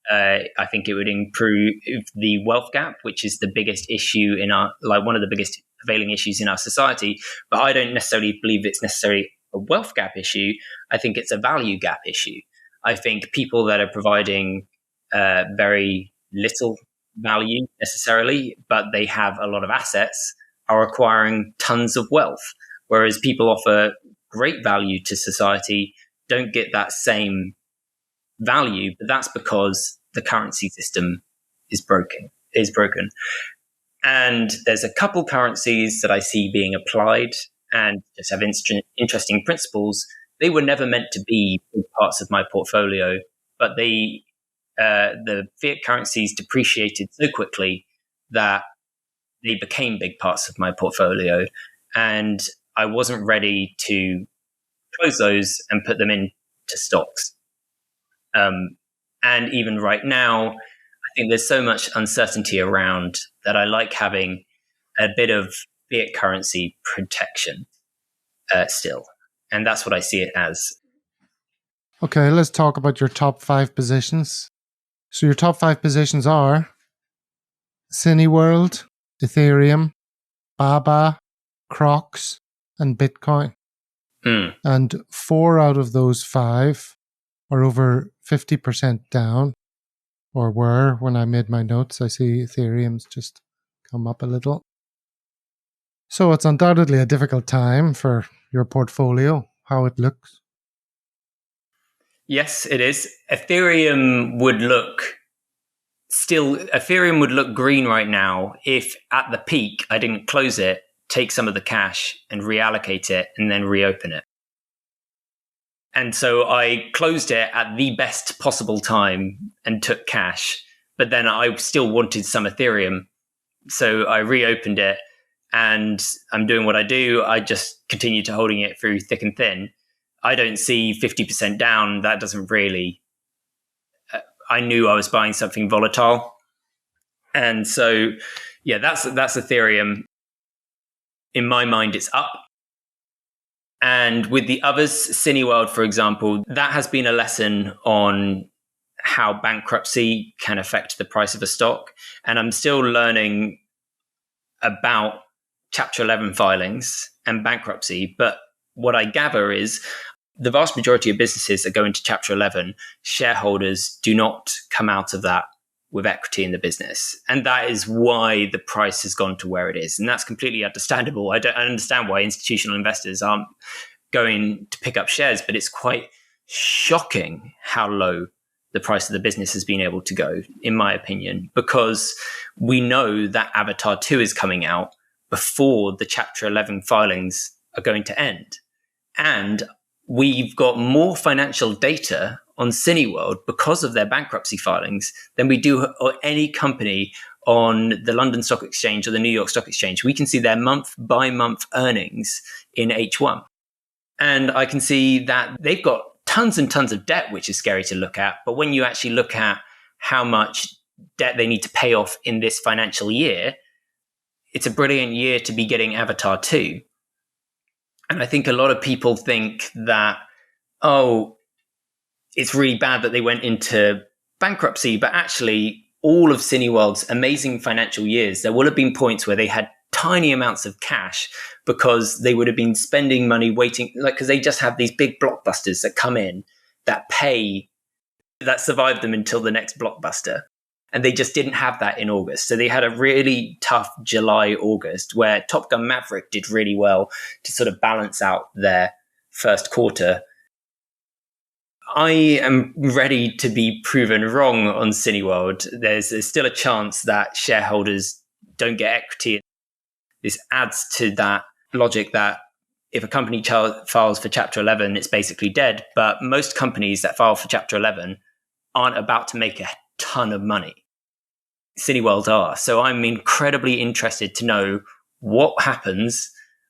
I think it would improve the wealth gap, which is the biggest issue one of the biggest prevailing issues in our society. But I don't necessarily believe it's necessarily a wealth gap issue. I think it's a value gap issue. I think people that are providing very little value necessarily, but they have a lot of assets, are acquiring tons of wealth, whereas people offer great value to society don't get that same value, but that's because the currency system is broken. And there's a couple currencies that I see being applied and just have interesting principles. They were never meant to be big parts of my portfolio, but the fiat currencies depreciated so quickly that they became big parts of my portfolio, and I wasn't ready to close those and put them into stocks. And even right now, I think there's so much uncertainty around that I like having a bit of fiat currency protection still. And that's what I see it as. Okay, let's talk about your top 5 positions. So your top 5 positions are Cineworld, Ethereum, Baba, Crocs, and Bitcoin. And 4 out of those 5 are over 50% down, or were when I made my notes. I see Ethereum's just come up a little. So it's undoubtedly a difficult time for your portfolio, how it looks. Yes, it is. Ethereum would look green right now if at the peak I didn't close it, take some of the cash and reallocate it and then reopen it. And so I closed it at the best possible time and took cash, but then I still wanted some Ethereum. So I reopened it and I'm doing what I do. I just continue to holding it through thick and thin. I don't see 50% down. That doesn't really, I knew I was buying something volatile. And so, yeah, that's Ethereum. In my mind, it's up. And with the others, Cineworld, for example, that has been a lesson on how bankruptcy can affect the price of a stock. And I'm still learning about Chapter 11 filings and bankruptcy. But what I gather is the vast majority of businesses that go into Chapter 11, shareholders do not come out of that with equity in the business. And that is why the price has gone to where it is. And that's completely understandable. I understand why institutional investors aren't going to pick up shares, but it's quite shocking how low the price of the business has been able to go, in my opinion, because we know that Avatar 2 is coming out before the Chapter 11 filings are going to end. And we've got more financial data on Cineworld because of their bankruptcy filings than we do or any company on the London Stock Exchange or the New York Stock Exchange. We can see their month by month earnings in H1. And I can see that they've got tons and tons of debt, which is scary to look at. But when you actually look at how much debt they need to pay off in this financial year, it's a brilliant year to be getting Avatar 2. And I think a lot of people think that, oh, it's really bad that they went into bankruptcy, but actually all of Cineworld's amazing financial years, there will have been points where they had tiny amounts of cash because they would have been spending money waiting, like, because they just have these big blockbusters that come in that survive them until the next blockbuster. And they just didn't have that in August. So they had a really tough July, August, where Top Gun Maverick did really well to sort of balance out their first quarter. I am ready to be proven wrong on Cineworld. There's still a chance that shareholders don't get equity. This adds to that logic that if a company files for Chapter 11, it's basically dead. But most companies that file for Chapter 11 aren't about to make a ton of money. Cineworld are. So I'm incredibly interested to know what happens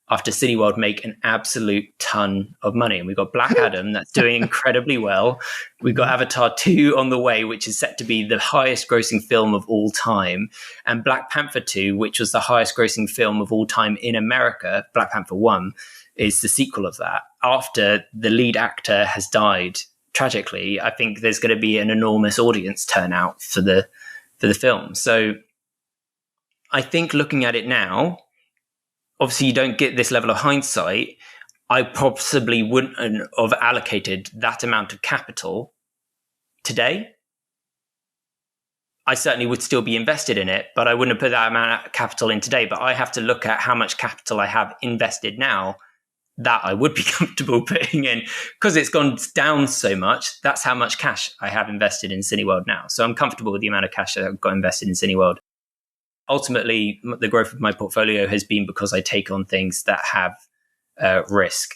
after Cineworld make an absolute ton of money. And we've got Black Adam that's doing incredibly well. We've got Avatar 2 on the way, which is set to be the highest grossing film of all time. And Black Panther 2, which was the highest grossing film of all time in America, Black Panther 1, is the sequel of that. After the lead actor has died tragically, I think there's going to be an enormous audience turnout for the film. So I think looking at it now, obviously you don't get this level of hindsight. I possibly wouldn't have allocated that amount of capital today. I certainly would still be invested in it, but I wouldn't have put that amount of capital in today. But I have to look at how much capital I have invested now that I would be comfortable putting in, because it's gone down so much. That's how much cash I have invested in Cineworld now. So I'm comfortable with the amount of cash that I've got invested in Cineworld. Ultimately, the growth of my portfolio has been because I take on things that have risk.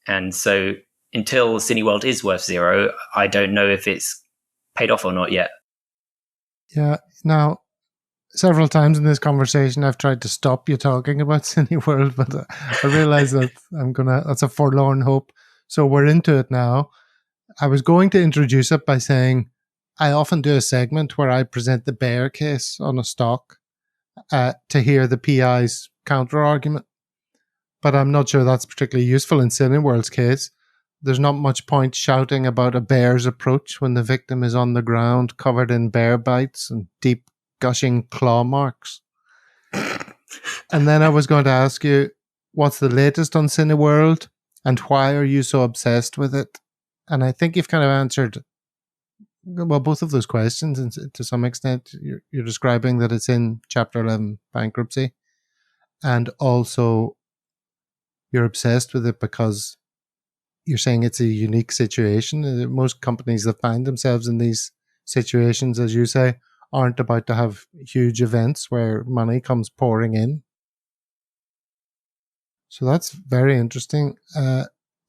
And so until Cineworld is worth zero, I don't know if it's paid off or not yet. Yeah. Now, several times in this conversation, I've tried to stop you talking about Cineworld, but I realize that that's a forlorn hope. So we're into it now. I was going to introduce it by saying I often do a segment where I present the bear case on a stock to hear the PI's counter argument. But I'm not sure that's particularly useful in Cineworld's case. There's not much point shouting about a bear's approach when the victim is on the ground covered in bear bites and deep gushing claw marks. And then I was going to ask you, what's the latest on Cineworld and why are you so obsessed with it? And I think you've kind of answered, well, both of those questions. And to some extent, you're describing that it's in Chapter 11 bankruptcy. And also, you're obsessed with it because you're saying it's a unique situation. Most companies that find themselves in these situations, as you say, aren't about to have huge events where money comes pouring in. So that's very interesting.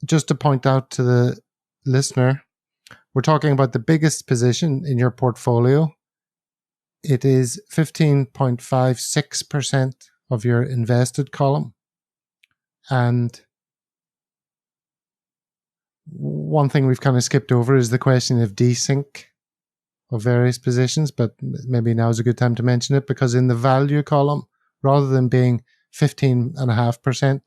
Just to point out to the listener, we're talking about the biggest position in your portfolio. It is 15.56% of your invested column. And one thing we've kind of skipped over is the question of desync of various positions, but maybe now is a good time to mention it, because in the value column, rather than being 15.5%,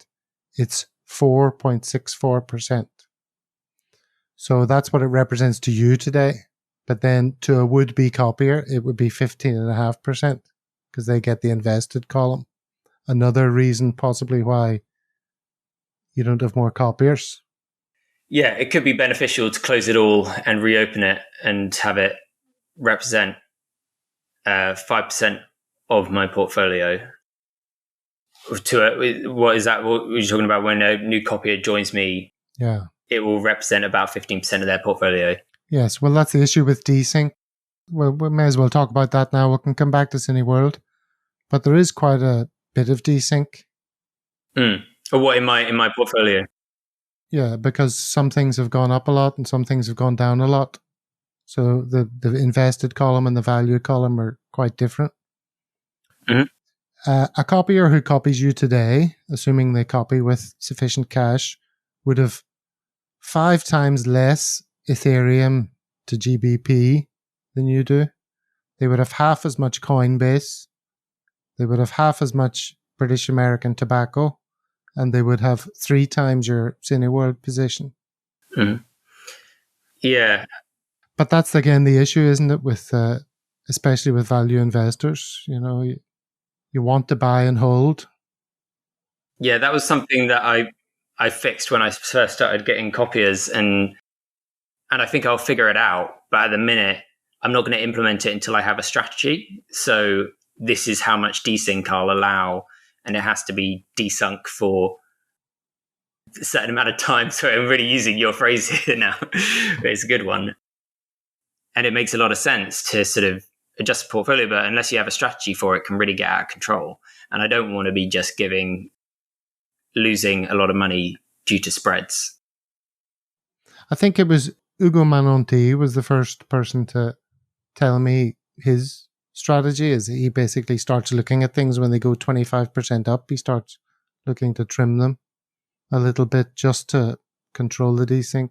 it's 4.64%. So that's what it represents to you today. But then to a would-be copier, it would be 15.5% because they get the invested column. Another reason possibly why you don't have more copiers. Yeah, it could be beneficial to close it all and reopen it and have it represent 5% of my portfolio. What is that? What were you talking about? When a new copier joins me, yeah, it will represent about 15% of their portfolio. Yes, well, that's the issue with desync. Well, we may as well talk about that now. We can come back to Cineworld, but there is quite a bit of desync. Or what in my portfolio? Yeah, because some things have gone up a lot and some things have gone down a lot. So the invested column and the value column are quite different. Mm-hmm. A copier who copies you today, assuming they copy with sufficient cash, would have 5 times less Ethereum to GBP than you do. They would have half as much Coinbase. They would have half as much British American Tobacco. And they would have 3 times your Cineworld position. Mm-hmm. Yeah. But that's, again, the issue, isn't it, with especially with value investors? You know, you want to buy and hold. Yeah, that was something that I fixed when I first started getting copiers, and I think I'll figure it out. But at the minute, I'm not going to implement it until I have a strategy. So this is how much desync I'll allow, and it has to be desunk for a certain amount of time. So I'm really using your phrase here now. It's a good one. And it makes a lot of sense to sort of adjust the portfolio, but unless you have a strategy for it, can really get out of control. And I don't want to be just losing a lot of money due to spreads. I think it was Ugo Manonti was the first person to tell me his strategy is he basically starts looking at things when they go 25% up. He starts looking to trim them a little bit just to control the desync.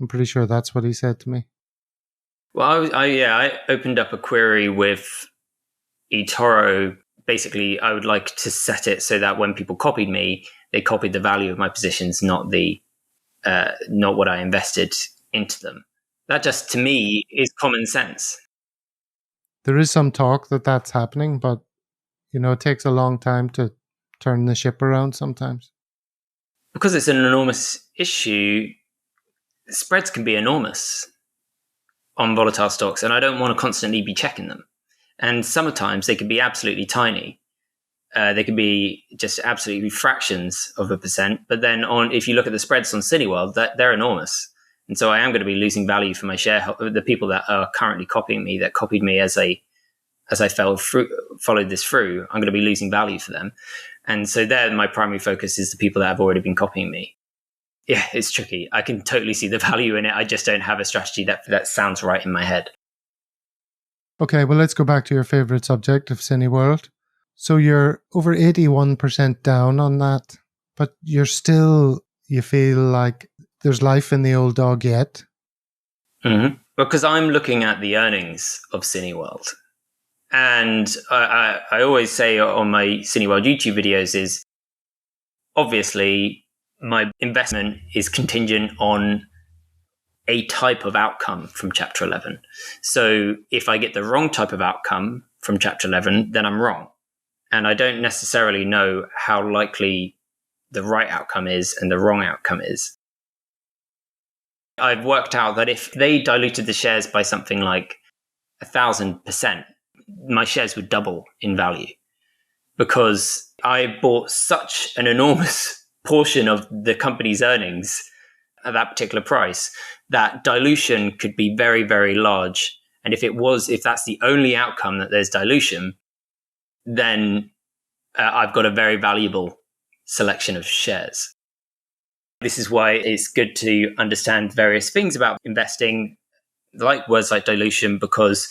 I'm pretty sure that's what he said to me. Well, I opened up a query with eToro. Basically, I would like to set it so that when people copied me, they copied the value of my positions, not what I invested into them. That just, to me, is common sense. There is some talk that that's happening, but, you know, it takes a long time to turn the ship around sometimes. Because it's an enormous issue, spreads can be enormous on volatile stocks, and I don't want to constantly be checking them. And sometimes they can be absolutely tiny. They can be just absolutely fractions of a percent. But then if you look at the spreads on Cineworld, they're enormous. And so I am going to be losing value for my the people that are currently copying me, that copied me as I followed this through. I'm going to be losing value for them. And so there, my primary focus is the people that have already been copying me. Yeah, it's tricky. I can totally see the value in it. I just don't have a strategy that sounds right in my head. Okay, well, let's go back to your favorite subject of Cineworld. So you're over 81% down on that, but you feel like there's life in the old dog yet. Mm-hmm. Because I'm looking at the earnings of Cineworld. And I always say on my Cineworld YouTube videos is, obviously, my investment is contingent on a type of outcome from Chapter 11. So if I get the wrong type of outcome from Chapter 11, then I'm wrong. And I don't necessarily know how likely the right outcome is and the wrong outcome is. I've worked out that if they diluted the shares by something like 1,000%, my shares would double in value, because I bought such an enormous portion of the company's earnings at that particular price that dilution could be very, very large. And if that's the only outcome, that there's dilution, then I've got a very valuable selection of shares. This is why it's good to understand various things about investing, like words like dilution, because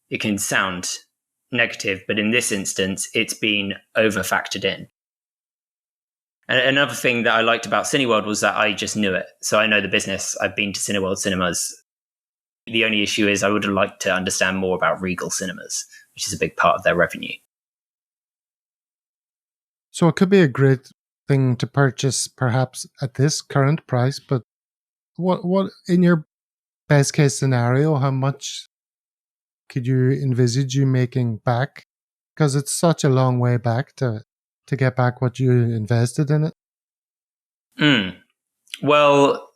it can sound negative, but in this instance, it's been over-factored in. And another thing that I liked about Cineworld was that I just knew it. So I know the business. I've been to Cineworld cinemas. The only issue is I would have liked to understand more about Regal cinemas, which is a big part of their revenue. So it could be a great thing to purchase perhaps at this current price, but what in your best case scenario, how much could you envisage you making back? Because it's such a long way back to get back what you invested in it. Well,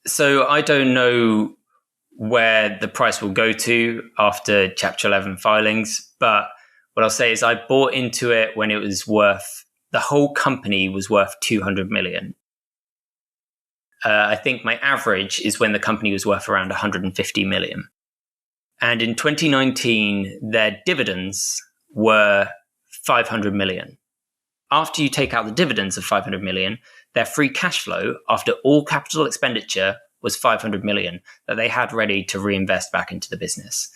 so I don't know where the price will go to after Chapter 11 filings, but what I'll say is I bought into it when it was the whole company was worth 200 million. I think my average is when the company was worth around 150 million. And in 2019, their dividends were 500 million. After you take out the dividends of 500 million, their free cash flow after all capital expenditure was 500 million that they had ready to reinvest back into the business.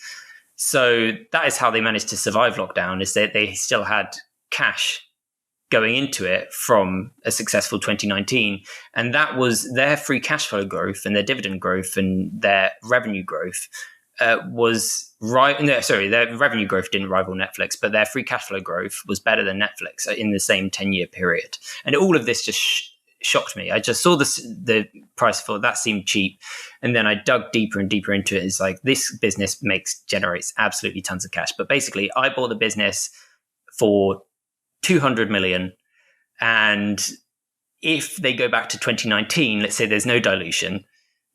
So that is how they managed to survive lockdown, is that they still had cash going into it from a successful 2019. And that was their free cash flow growth and their dividend growth and their revenue growth their revenue growth didn't rival Netflix, but their free cash flow growth was better than Netflix in the same 10-year period. And all of this just shocked me. I just saw the price, thought that seemed cheap. And then I dug deeper and deeper into it. It's like, this business generates absolutely tons of cash. But basically, I bought the business for 200 million. And if they go back to 2019, let's say there's no dilution,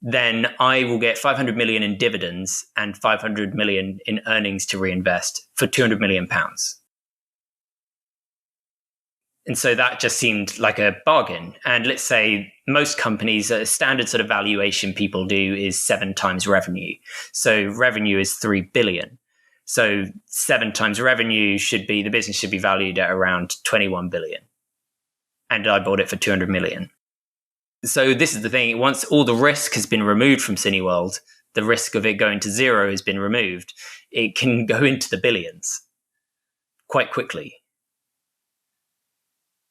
then I will get 500 million in dividends and 500 million in earnings to reinvest for 200 million pounds. And so that just seemed like a bargain. And let's say most companies, a standard sort of valuation people do is 7 times revenue. So revenue is 3 billion. So 7 times revenue the business should be valued at around 21 billion. And I bought it for 200 million. So this is the thing. Once all the risk has been removed from Cineworld, the risk of it going to zero has been removed. It can go into the billions quite quickly.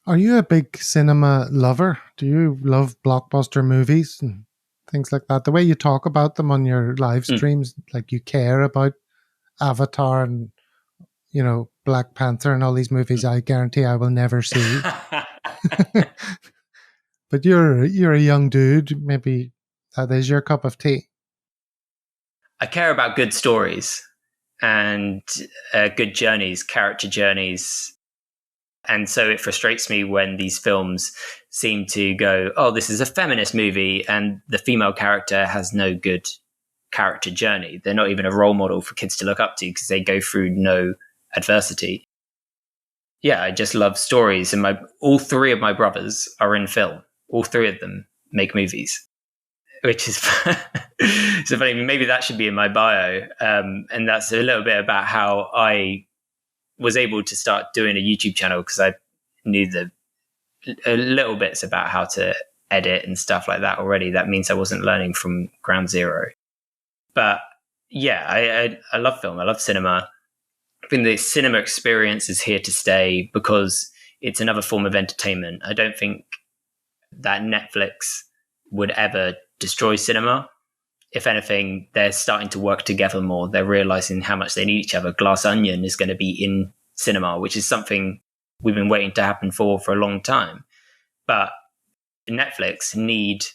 Are you a big cinema lover? Do you love blockbuster movies and things like that? The way you talk about them on your live streams, like you care about Avatar and, Black Panther and all these movies I guarantee I will never see. But you're a young dude. Maybe that is your cup of tea. I care about good stories and good journeys, character journeys. And so it frustrates me when these films seem to go, oh, this is a feminist movie, and the female character has no good character journey. They're not even a role model for kids to look up to because they go through no adversity. Yeah, I just love stories. And all 3 of my brothers are in film. All 3 of them make movies, which is so funny. Maybe that should be in my bio. And that's a little bit about how I was able to start doing a YouTube channel, because I knew a little bits about how to edit and stuff like that already. That means I wasn't learning from ground zero. But yeah, I love film. I love cinema. I think the cinema experience is here to stay because it's another form of entertainment. I don't think that Netflix would ever destroy cinema. If anything, they're starting to work together more. They're realizing how much they need each other. Glass Onion is going to be in cinema, which is something we've been waiting to happen for a long time. But Netflix need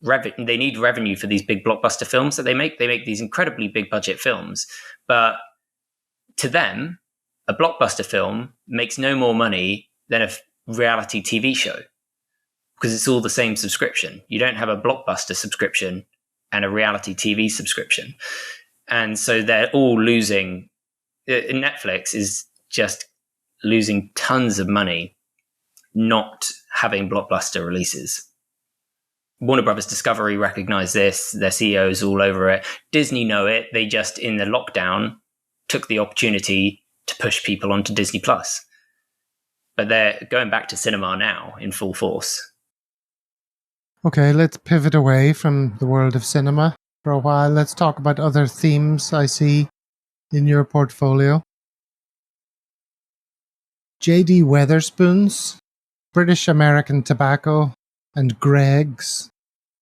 revenue for these big blockbuster films that they make. They make these incredibly big budget films, but to them, a blockbuster film makes no more money than a reality TV show because it's all the same subscription. You don't have a blockbuster subscription and a reality TV subscription. And so they're all losing. Netflix is just losing tons of money not having blockbuster releases. Warner Brothers Discovery recognize this. Their CEOs all over it. Disney know it. They just, in the lockdown, took the opportunity to push people onto Disney Plus. But they're going back to cinema now in full force. Okay, let's pivot away from the world of cinema for a while. Let's talk about other themes I see in your portfolio. J.D. Wetherspoons, British American Tobacco, and Greggs.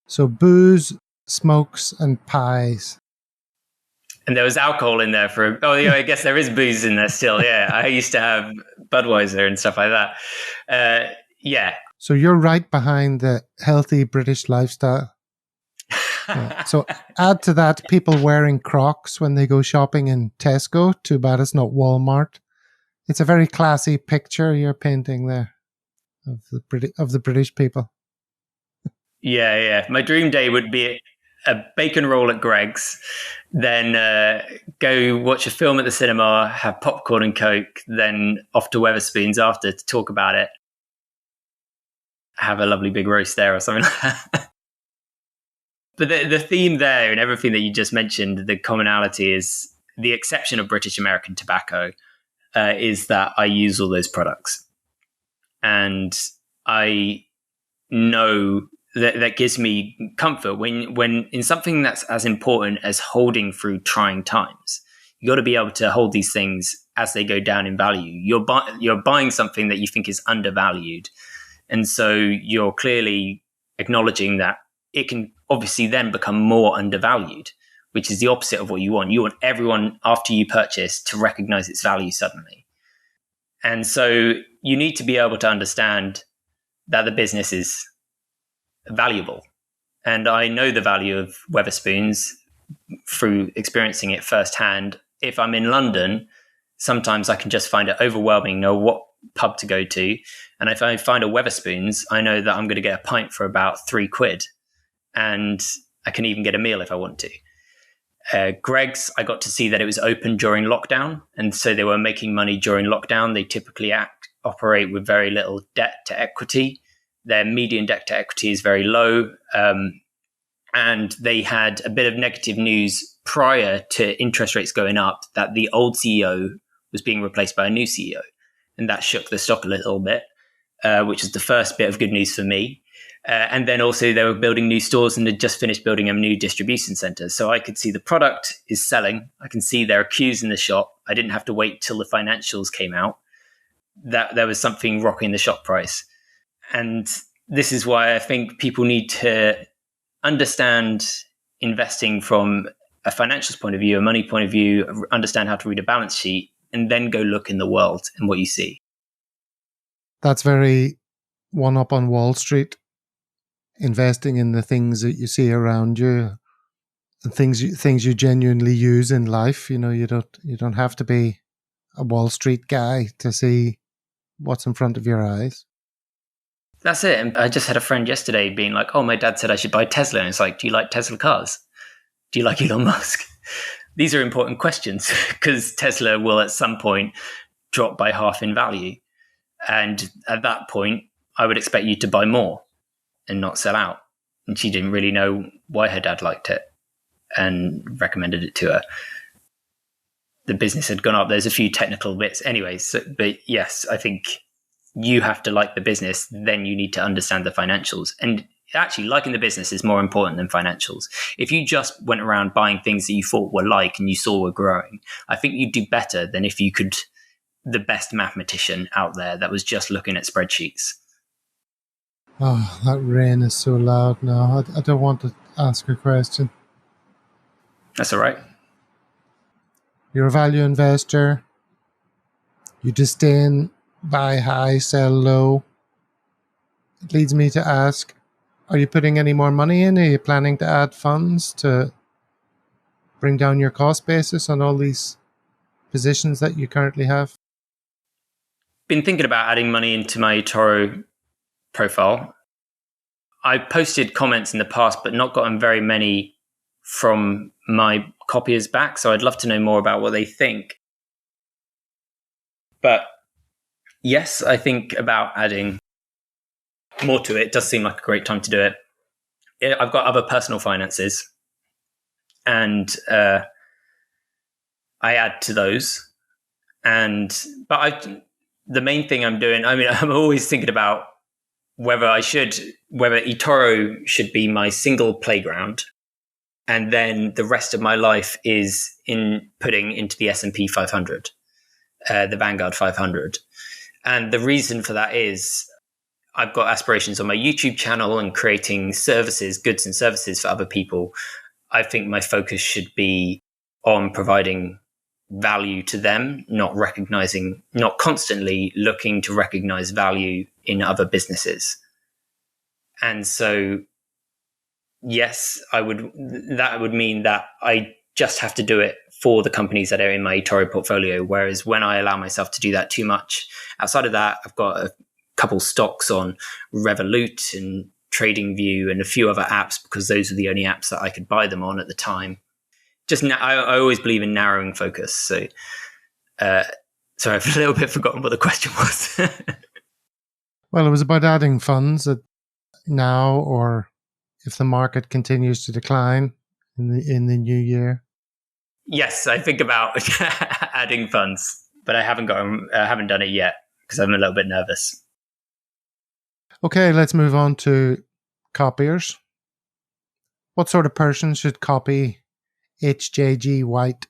So booze, smokes, and pies. And there was alcohol in there I guess there is booze in there still. Yeah, I used to have Budweiser and stuff like that. Yeah. So you're right behind the healthy British lifestyle. Yeah. So add to that people wearing Crocs when they go shopping in Tesco. Too bad it's not Walmart. It's a very classy picture you're painting there of the British people. Yeah. My dream day would be a bacon roll at Greggs, then go watch a film at the cinema, have popcorn and Coke, then off to Wetherspoons after to talk about it. Have a lovely big roast there or something like that. But the theme there and everything that you just mentioned, the commonality is the exception of British American Tobacco is that I use all those products. And I know that gives me comfort when in something that's as important as holding through trying times. You got to be able to hold these things as they go down in value. You're buying something that you think is undervalued. And so you're clearly acknowledging that it can obviously then become more undervalued, which is the opposite of what you want. You want everyone after you purchase to recognize its value suddenly. And so you need to be able to understand that the business is valuable. And I know the value of Wetherspoons through experiencing it firsthand. If I'm in London, sometimes I can just find it overwhelming, know what pub to go to. And if I find a Wetherspoons, I know that I'm going to get a pint for about £3. And I can even get a meal if I want to. Greggs, I got to see that it was open during lockdown. And so they were making money during lockdown. They typically operate with very little debt to equity. Their median debt to equity is very low. And they had a bit of negative news prior to interest rates going up that the old CEO was being replaced by a new CEO. And that shook the stock a little bit, which is the first bit of good news for me. And then also they were building new stores and they'd just finished building a new distribution center. So I could see the product is selling. I can see there are queues in the shop. I didn't have to wait till the financials came out. That there was something rocking the shop price. And this is why I think people need to understand investing from a financials point of view, a money point of view, understand how to read a balance sheet, and then go look in the world and what you see. That's very one up on Wall Street. Investing in the things that you see around you and things you genuinely use in life. You know, you don't have to be a Wall Street guy to see what's in front of your eyes. That's it. And I just had a friend yesterday being like, "Oh, my dad said I should buy Tesla." And it's like, "Do you like Tesla cars? Do you like Elon Musk?" These are important questions because Tesla will at some point drop by half in value. And at that point, I would expect you to buy more and not sell out. And she didn't really know why her dad liked it and recommended it to her. The business had gone up. There's a few technical bits anyway. But yes, I think you have to like the business. Then you need to understand the financials. And actually liking the business is more important than financials. If you just went around buying things that you thought were and you saw were growing, I think you'd do better than if you could the best mathematician out there that was just looking at spreadsheets. Oh, that rain is so loud now. I don't want to ask a question. That's all right. You're a value investor. You disdain buy high, sell low. It leads me to ask, are you putting any more money in? Are you planning to add funds to bring down your cost basis on all these positions that you currently have? Been thinking about adding money into my eToro profile. I posted comments in the past, but not gotten very many from my copiers back. So I'd love to know more about what they think. But yes, I think about adding more to it. It does seem like a great time to do it. I've got other personal finances, and I add to those. But the main thing I'm doing, I'm always thinking about whether eToro should be my single playground, and then the rest of my life is in putting into the S&P 500, the Vanguard 500. And the reason for that is I've got aspirations on my YouTube channel and creating services, goods and services for other people. I think my focus should be on providing value to them, not constantly looking to recognize value in other businesses. And so, yes, that would mean that I just have to do it for the companies that are in my eToro portfolio. Whereas when I allow myself to do that too much, outside of that, I've got a couple stocks on Revolut and TradingView and a few other apps, because those are the only apps that I could buy them on at the time. I always believe in narrowing focus. So, sorry, I've a little bit forgotten what the question was. Well, it was about adding funds now, or if the market continues to decline in the new year. Yes, I think about adding funds, but I haven't done it yet because I'm a little bit nervous. Okay, let's move on to copiers. What sort of person should copy HJGWhite?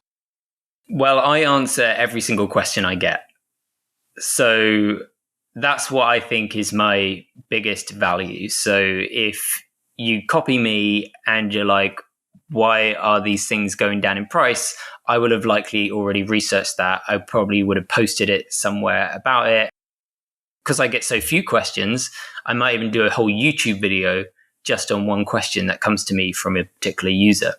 Well, I answer every single question I get. So that's what I think is my biggest value. So if you copy me and you're like, why are these things going down in price? I would have likely already researched that. I probably would have posted it somewhere about it. Because I get so few questions, I might even do a whole YouTube video just on one question that comes to me from a particular user.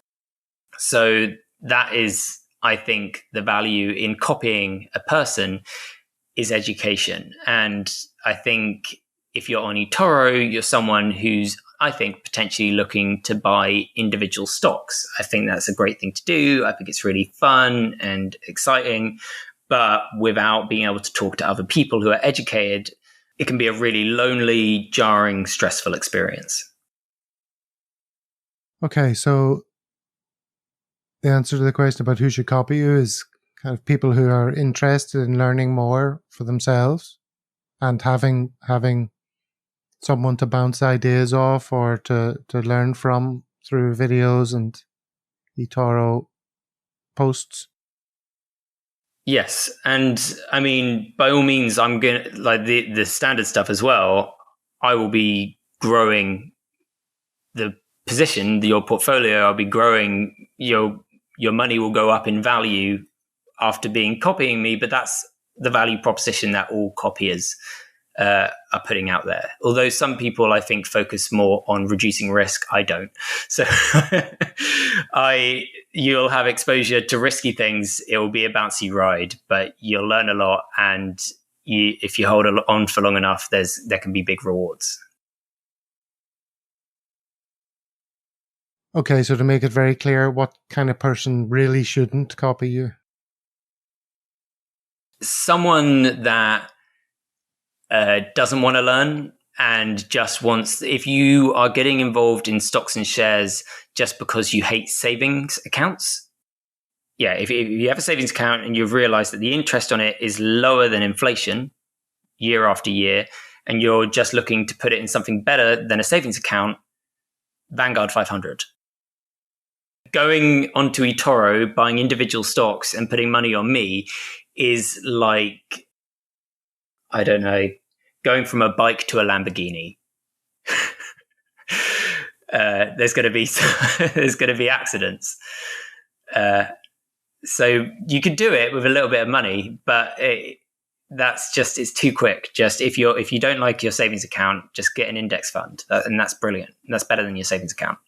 So that is, I think, the value in copying a person is education. And I think if you're on eToro, you're someone who's, I think, potentially looking to buy individual stocks. I think that's a great thing to do. I think it's really fun and exciting. But without being able to talk to other people who are educated, it can be a really lonely, jarring, stressful experience. Okay, so the answer to the question about who should copy you is kind of people who are interested in learning more for themselves and having someone to bounce ideas off or to learn from through videos and eToro posts. Yes. And I mean, by all means, I'm going to, like the standard stuff as well, I will be growing the position, your portfolio. I'll be growing, your money will go up in value after copying me, but that's the value proposition that all copiers are putting out there. Although some people, I think, focus more on reducing risk, I don't. So you'll have exposure to risky things. It will be a bouncy ride, but you'll learn a lot. And if you hold on for long enough, there can be big rewards. Okay, so to make it very clear, what kind of person really shouldn't copy you? Someone that doesn't want to learn and just wants, if you are getting involved in stocks and shares just because you hate savings accounts, if you have a savings account and you've realized that the interest on it is lower than inflation year after year, and you're just looking to put it in something better than a savings account, Vanguard 500. Going onto eToro, buying individual stocks and putting money on me is like, I don't know, going from a bike to a Lamborghini. There's going to be accidents. So you could do it with a little bit of money, but it's too quick. Just if you don't like your savings account, just get an index fund, and that's brilliant. That's better than your savings account.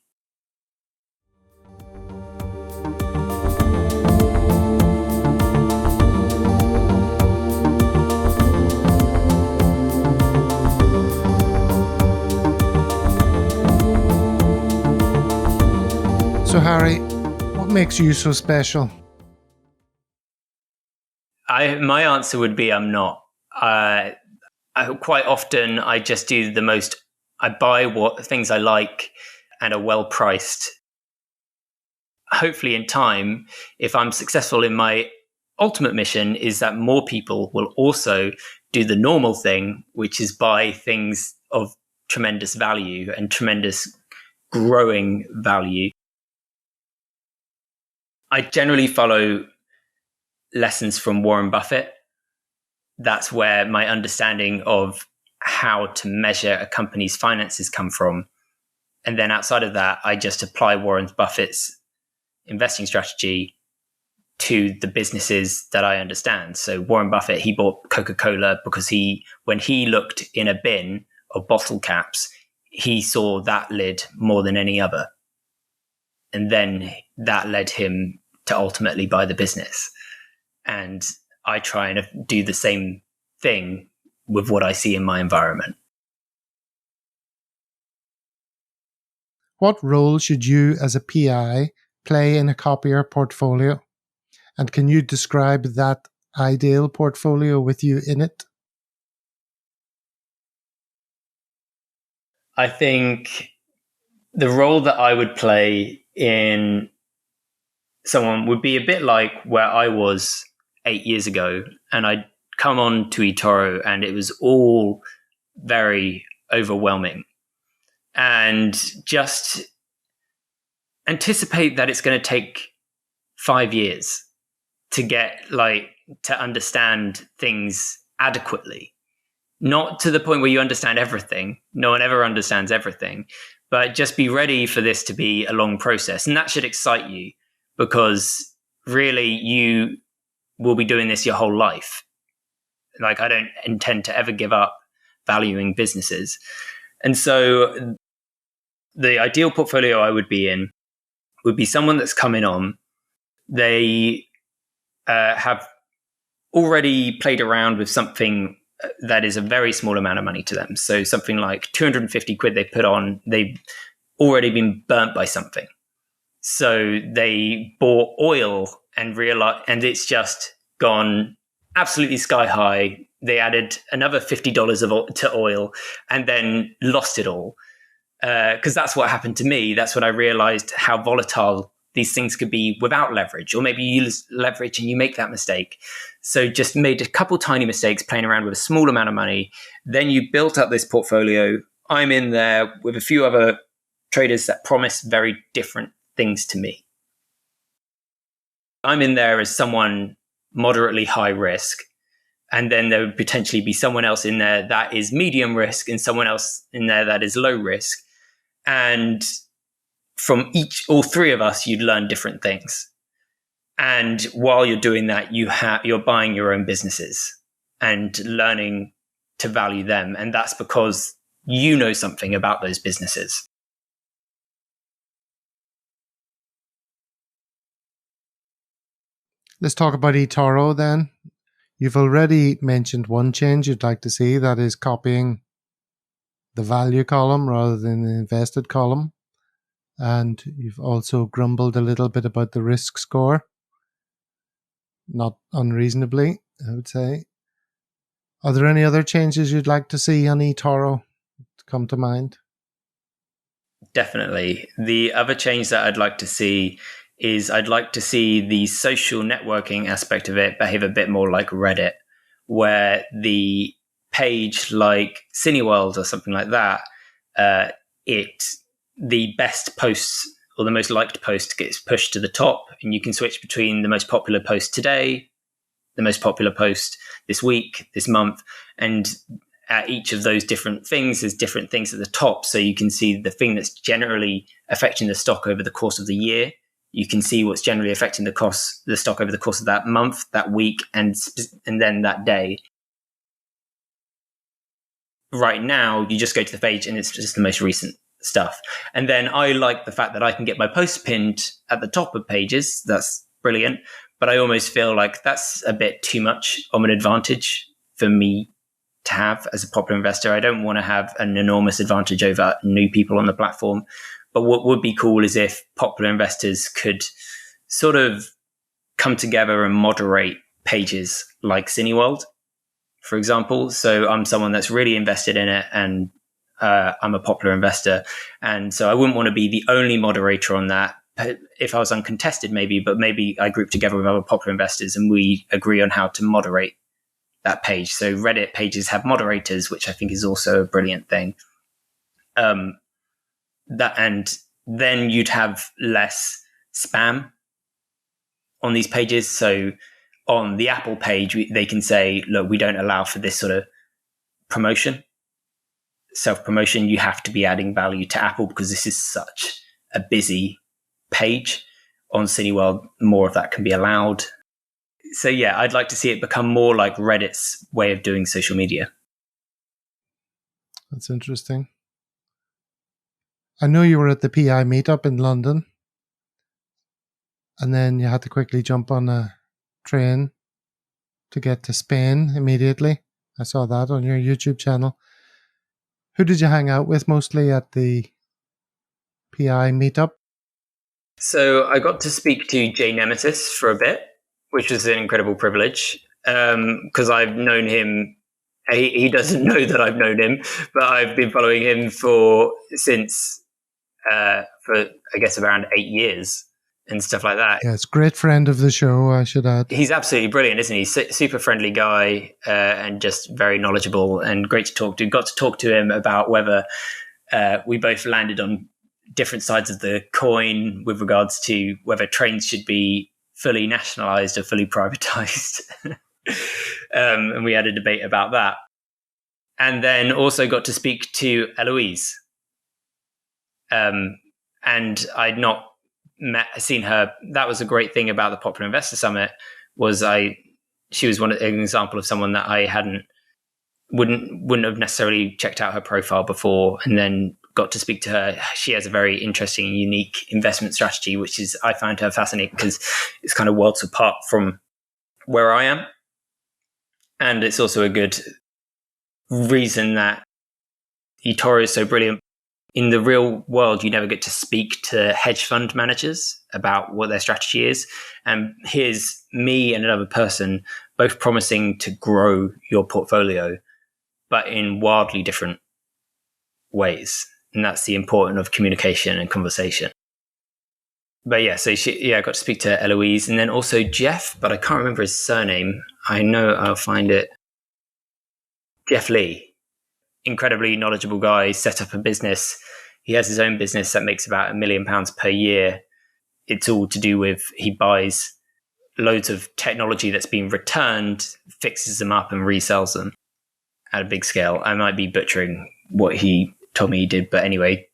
So Harry, what makes you so special? My answer would be I'm not. Quite often I just do I buy things I like and are well priced. Hopefully in time, if I'm successful in my ultimate mission, is that more people will also do the normal thing, which is buy things of tremendous value and tremendous growing value. I generally follow lessons from Warren Buffett. That's where my understanding of how to measure a company's finances come from. And then outside of that, I just apply Warren Buffett's investing strategy to the businesses that I understand. So Warren Buffett, he bought Coca-Cola because when he looked in a bin of bottle caps, he saw that lid more than any other. And then that led him to ultimately buy the business. And I try and do the same thing with what I see in my environment. What role should you as a PI play in a copier portfolio? And can you describe that ideal portfolio with you in it? I think the role that I would play in someone would be a bit like where I was 8 years ago, and I'd come on to eToro and it was all very overwhelming. And just anticipate that it's going to take 5 years to to understand things adequately. Not to the point where you understand everything. No one ever understands everything. But just be ready for this to be a long process. And that should excite you, because really you will be doing this your whole life. I don't intend to ever give up valuing businesses. And so the ideal portfolio I would be in would be someone that's coming on. They have already played around with something that is a very small amount of money to them. So something like 250 quid they put on, they've already been burnt by something. So they bought oil and realized, and it's just gone absolutely sky high. They added another $50 to oil and then lost it all. Because that's what happened to me. That's when I realized how volatile these things could be without leverage. Or maybe you use leverage and you make that mistake. So just made a couple tiny mistakes playing around with a small amount of money. Then you built up this portfolio. I'm in there with a few other traders that promise very different things to me. I'm in there as someone moderately high risk. And then there would potentially be someone else in there that is medium risk and someone else in there that is low risk. And from all three of us, you'd learn different things. And while you're doing that, you're buying your own businesses and learning to value them. And that's because you know something about those businesses. Let's talk about eToro then. You've already mentioned one change you'd like to see, that is copying the value column rather than the invested column. And you've also grumbled a little bit about the risk score. Not unreasonably, I would say. Are there any other changes you'd like to see on eToro come to mind? Definitely. The other change that I'd like to see is I'd like to see the social networking aspect of it behave a bit more like Reddit, where the page like Cineworld or something like that, it the best posts or the most liked post gets pushed to the top, and you can switch between the most popular post today, the most popular post this week, this month, and at each of those different things, there's different things at the top. So you can see the thing that's generally affecting the stock over the course of the year. You can see what's generally affecting the stock over the course of that month, that week, and then that day. Right now, you just go to the page and it's just the most recent stuff. And then I like the fact that I can get my posts pinned at the top of pages. That's brilliant. But I almost feel like that's a bit too much of an advantage for me to have as a popular investor. I don't want to have an enormous advantage over new people on the platform. But what would be cool is if popular investors could sort of come together and moderate pages like Cineworld, for example. So I'm someone that's really invested in it, and I'm a popular investor. And so I wouldn't want to be the only moderator on that. If I was uncontested, maybe, but maybe I group together with other popular investors and we agree on how to moderate that page. So Reddit pages have moderators, which I think is also a brilliant thing. And then you'd have less spam on these pages. So on the Apple page, they can say, look, we don't allow for this sort of promotion, self-promotion. You have to be adding value to Apple because this is such a busy page. On Cineworld, more of that can be allowed. So yeah, I'd like to see it become more like Reddit's way of doing social media. That's interesting. I know you were at the PI meetup in London, and then you had to quickly jump on a train to get to Spain immediately. I saw that on your YouTube channel. Who did you hang out with mostly at the PI meetup? So I got to speak to Jay Nemesis for a bit, which was an incredible privilege because I've known him. He doesn't know that I've known him, but I've been following him since for I guess around 8 years and stuff like that. Yes, great friend of the show, I should add. He's absolutely brilliant, isn't he? Super friendly guy and just very knowledgeable and great to talk to. Got to talk to him about whether we both landed on different sides of the coin with regards to whether trains should be fully nationalized or fully privatized. And we had a debate about that. And then also got to speak to Eloise. And I'd not seen her. That was a great thing about the Popular Investor Summit was she was an example of someone that I wouldn't have necessarily checked out her profile before, and then got to speak to her. She has a very interesting and unique investment strategy, which is, I find her fascinating because it's kind of worlds apart from where I am. And it's also a good reason that eToro is so brilliant. In the real world, you never get to speak to hedge fund managers about what their strategy is. And here's me and another person both promising to grow your portfolio, but in wildly different ways. And that's the importance of communication and conversation. But yeah, so I got to speak to Eloise and then also Jeff, but I can't remember his surname. I know I'll find it. Jeff Lee, incredibly knowledgeable guy, set up a business. He has his own business that makes about £1 million per year. It's all to do with, he buys loads of technology that's been returned, fixes them up and resells them at a big scale. I might be butchering what he told me he did, but anyway,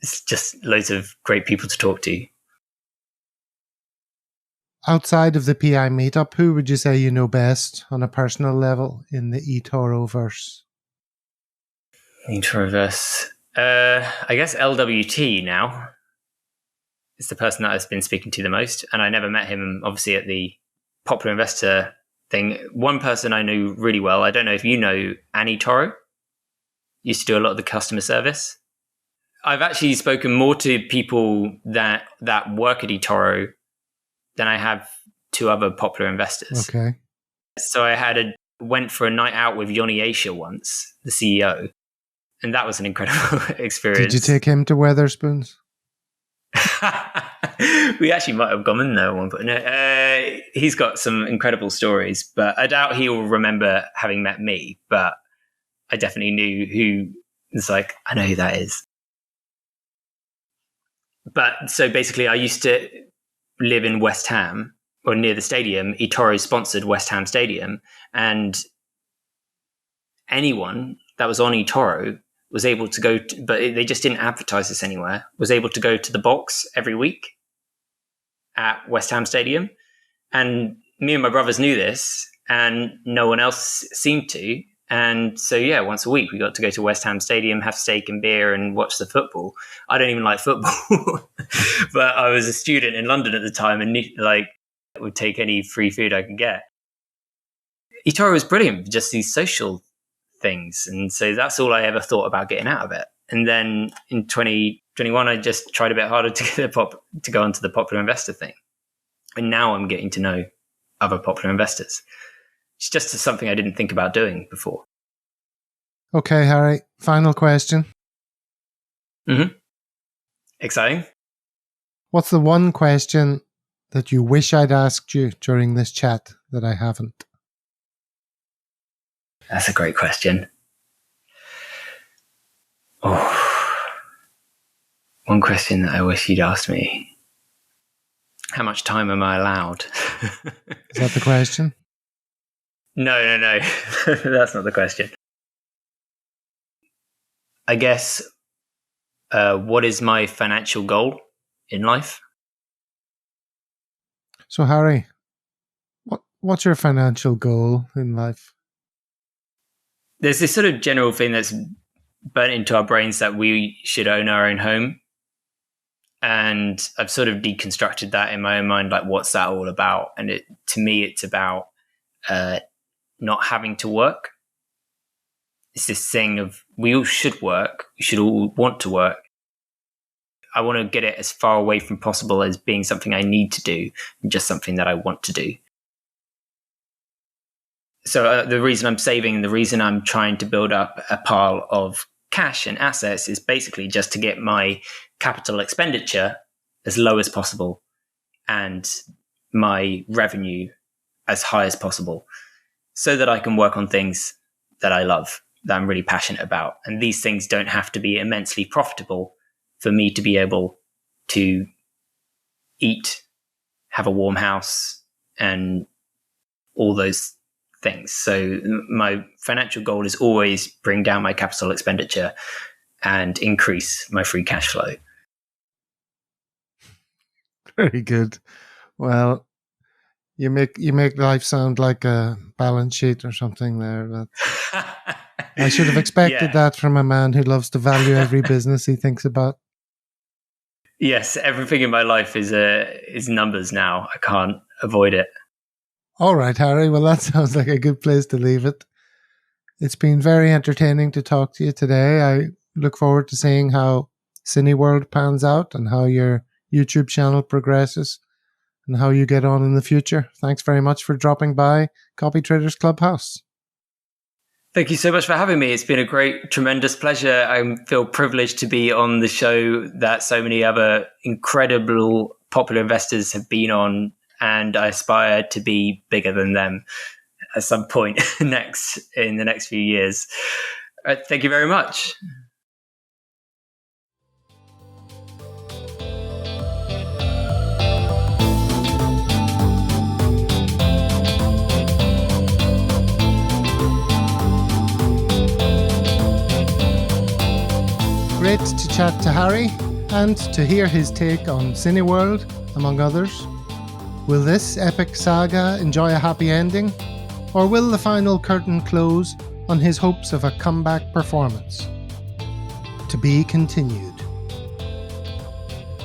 it's just loads of great people to talk to. Outside of the PI meetup, who would you say you know best on a personal level in the eToro-verse? eToro-verse. I guess LWT now is the person that I've been speaking to the most, and I never met him, obviously, at the Popular Investor thing. One person I knew really well, I don't know if you know Annie Toro, used to do a lot of the customer service. I've actually spoken more to people that work at eToro than I have to other popular investors. Okay. So I went for a night out with Yoni once, the CEO, and that was an incredible experience. Did you take him to Weatherspoons? We actually might have gone in there at one point. No, he's got some incredible stories, but I doubt he will remember having met me, but I definitely knew who. It's like, I know who that is. But so basically, I used to live in West Ham, or near the stadium. eToro sponsored West Ham Stadium, and anyone that was on eToro was able to go to, but they just didn't advertise this anywhere, was able to go to the box every week at West Ham Stadium. And me and my brothers knew this, and no one else seemed to. And so, yeah, once a week we got to go to West Ham Stadium, have steak and beer and watch the football. I don't even like football, but I was a student in London at the time and would take any free food I could get. eToro was brilliant, just these social things. And so that's all I ever thought about getting out of it. And then in 2021, I just tried a bit harder to go onto the popular investor thing. And now I'm getting to know other popular investors. It's just something I didn't think about doing before. Okay, Harry, final question. Mm-hmm. Exciting. What's the one question that you wish I'd asked you during this chat that I haven't? That's a great question. Oh, one question that I wish you'd asked me. How much time am I allowed? Is that the question? No. That's not the question. I guess, what is my financial goal in life? So, Harry, what's your financial goal in life? There's this sort of general thing that's burnt into our brains that we should own our own home. And I've sort of deconstructed that in my own mind, like, what's that all about? And to me, it's about not having to work. It's this thing of, we all should work. We should all want to work. I want to get it as far away from possible as being something I need to do, and just something that I want to do. So the reason I'm saving, the reason I'm trying to build up a pile of cash and assets is basically just to get my capital expenditure as low as possible and my revenue as high as possible, so that I can work on things that I love, that I'm really passionate about. And these things don't have to be immensely profitable for me to be able to eat, have a warm house, and all those things. So my financial goal is always bring down my capital expenditure and increase my free cash flow. Very good. Well, you make life sound like a balance sheet or something there. I should have expected that from a man who loves to value every business he thinks about. Yes, everything in my life is numbers now. I can't avoid it. All right, Harry. Well, that sounds like a good place to leave it. It's been very entertaining to talk to you today. I look forward to seeing how Cineworld pans out and how your YouTube channel progresses and how you get on in the future. Thanks very much for dropping by Copytraders Clubhouse. Thank you so much for having me. It's been a tremendous pleasure. I feel privileged to be on the show that so many other incredible popular investors have been on, and I aspire to be bigger than them at some point in the next few years. Thank you very much. Great to chat to Harry and to hear his take on Cineworld, among others. Will this epic saga enjoy a happy ending? Or will the final curtain close on his hopes of a comeback performance? To be continued.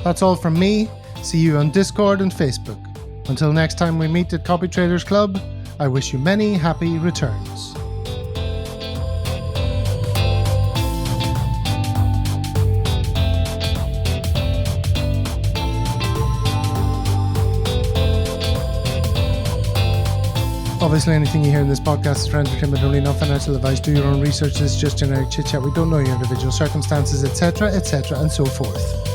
That's all from me. See you on Discord and Facebook. Until next time we meet at Copytraders Club, I wish you many happy returns. Obviously, anything you hear in this podcast is for entertainment only, not financial advice. Do your own research. This is just generic chit-chat. We don't know your individual circumstances, etc., and so forth.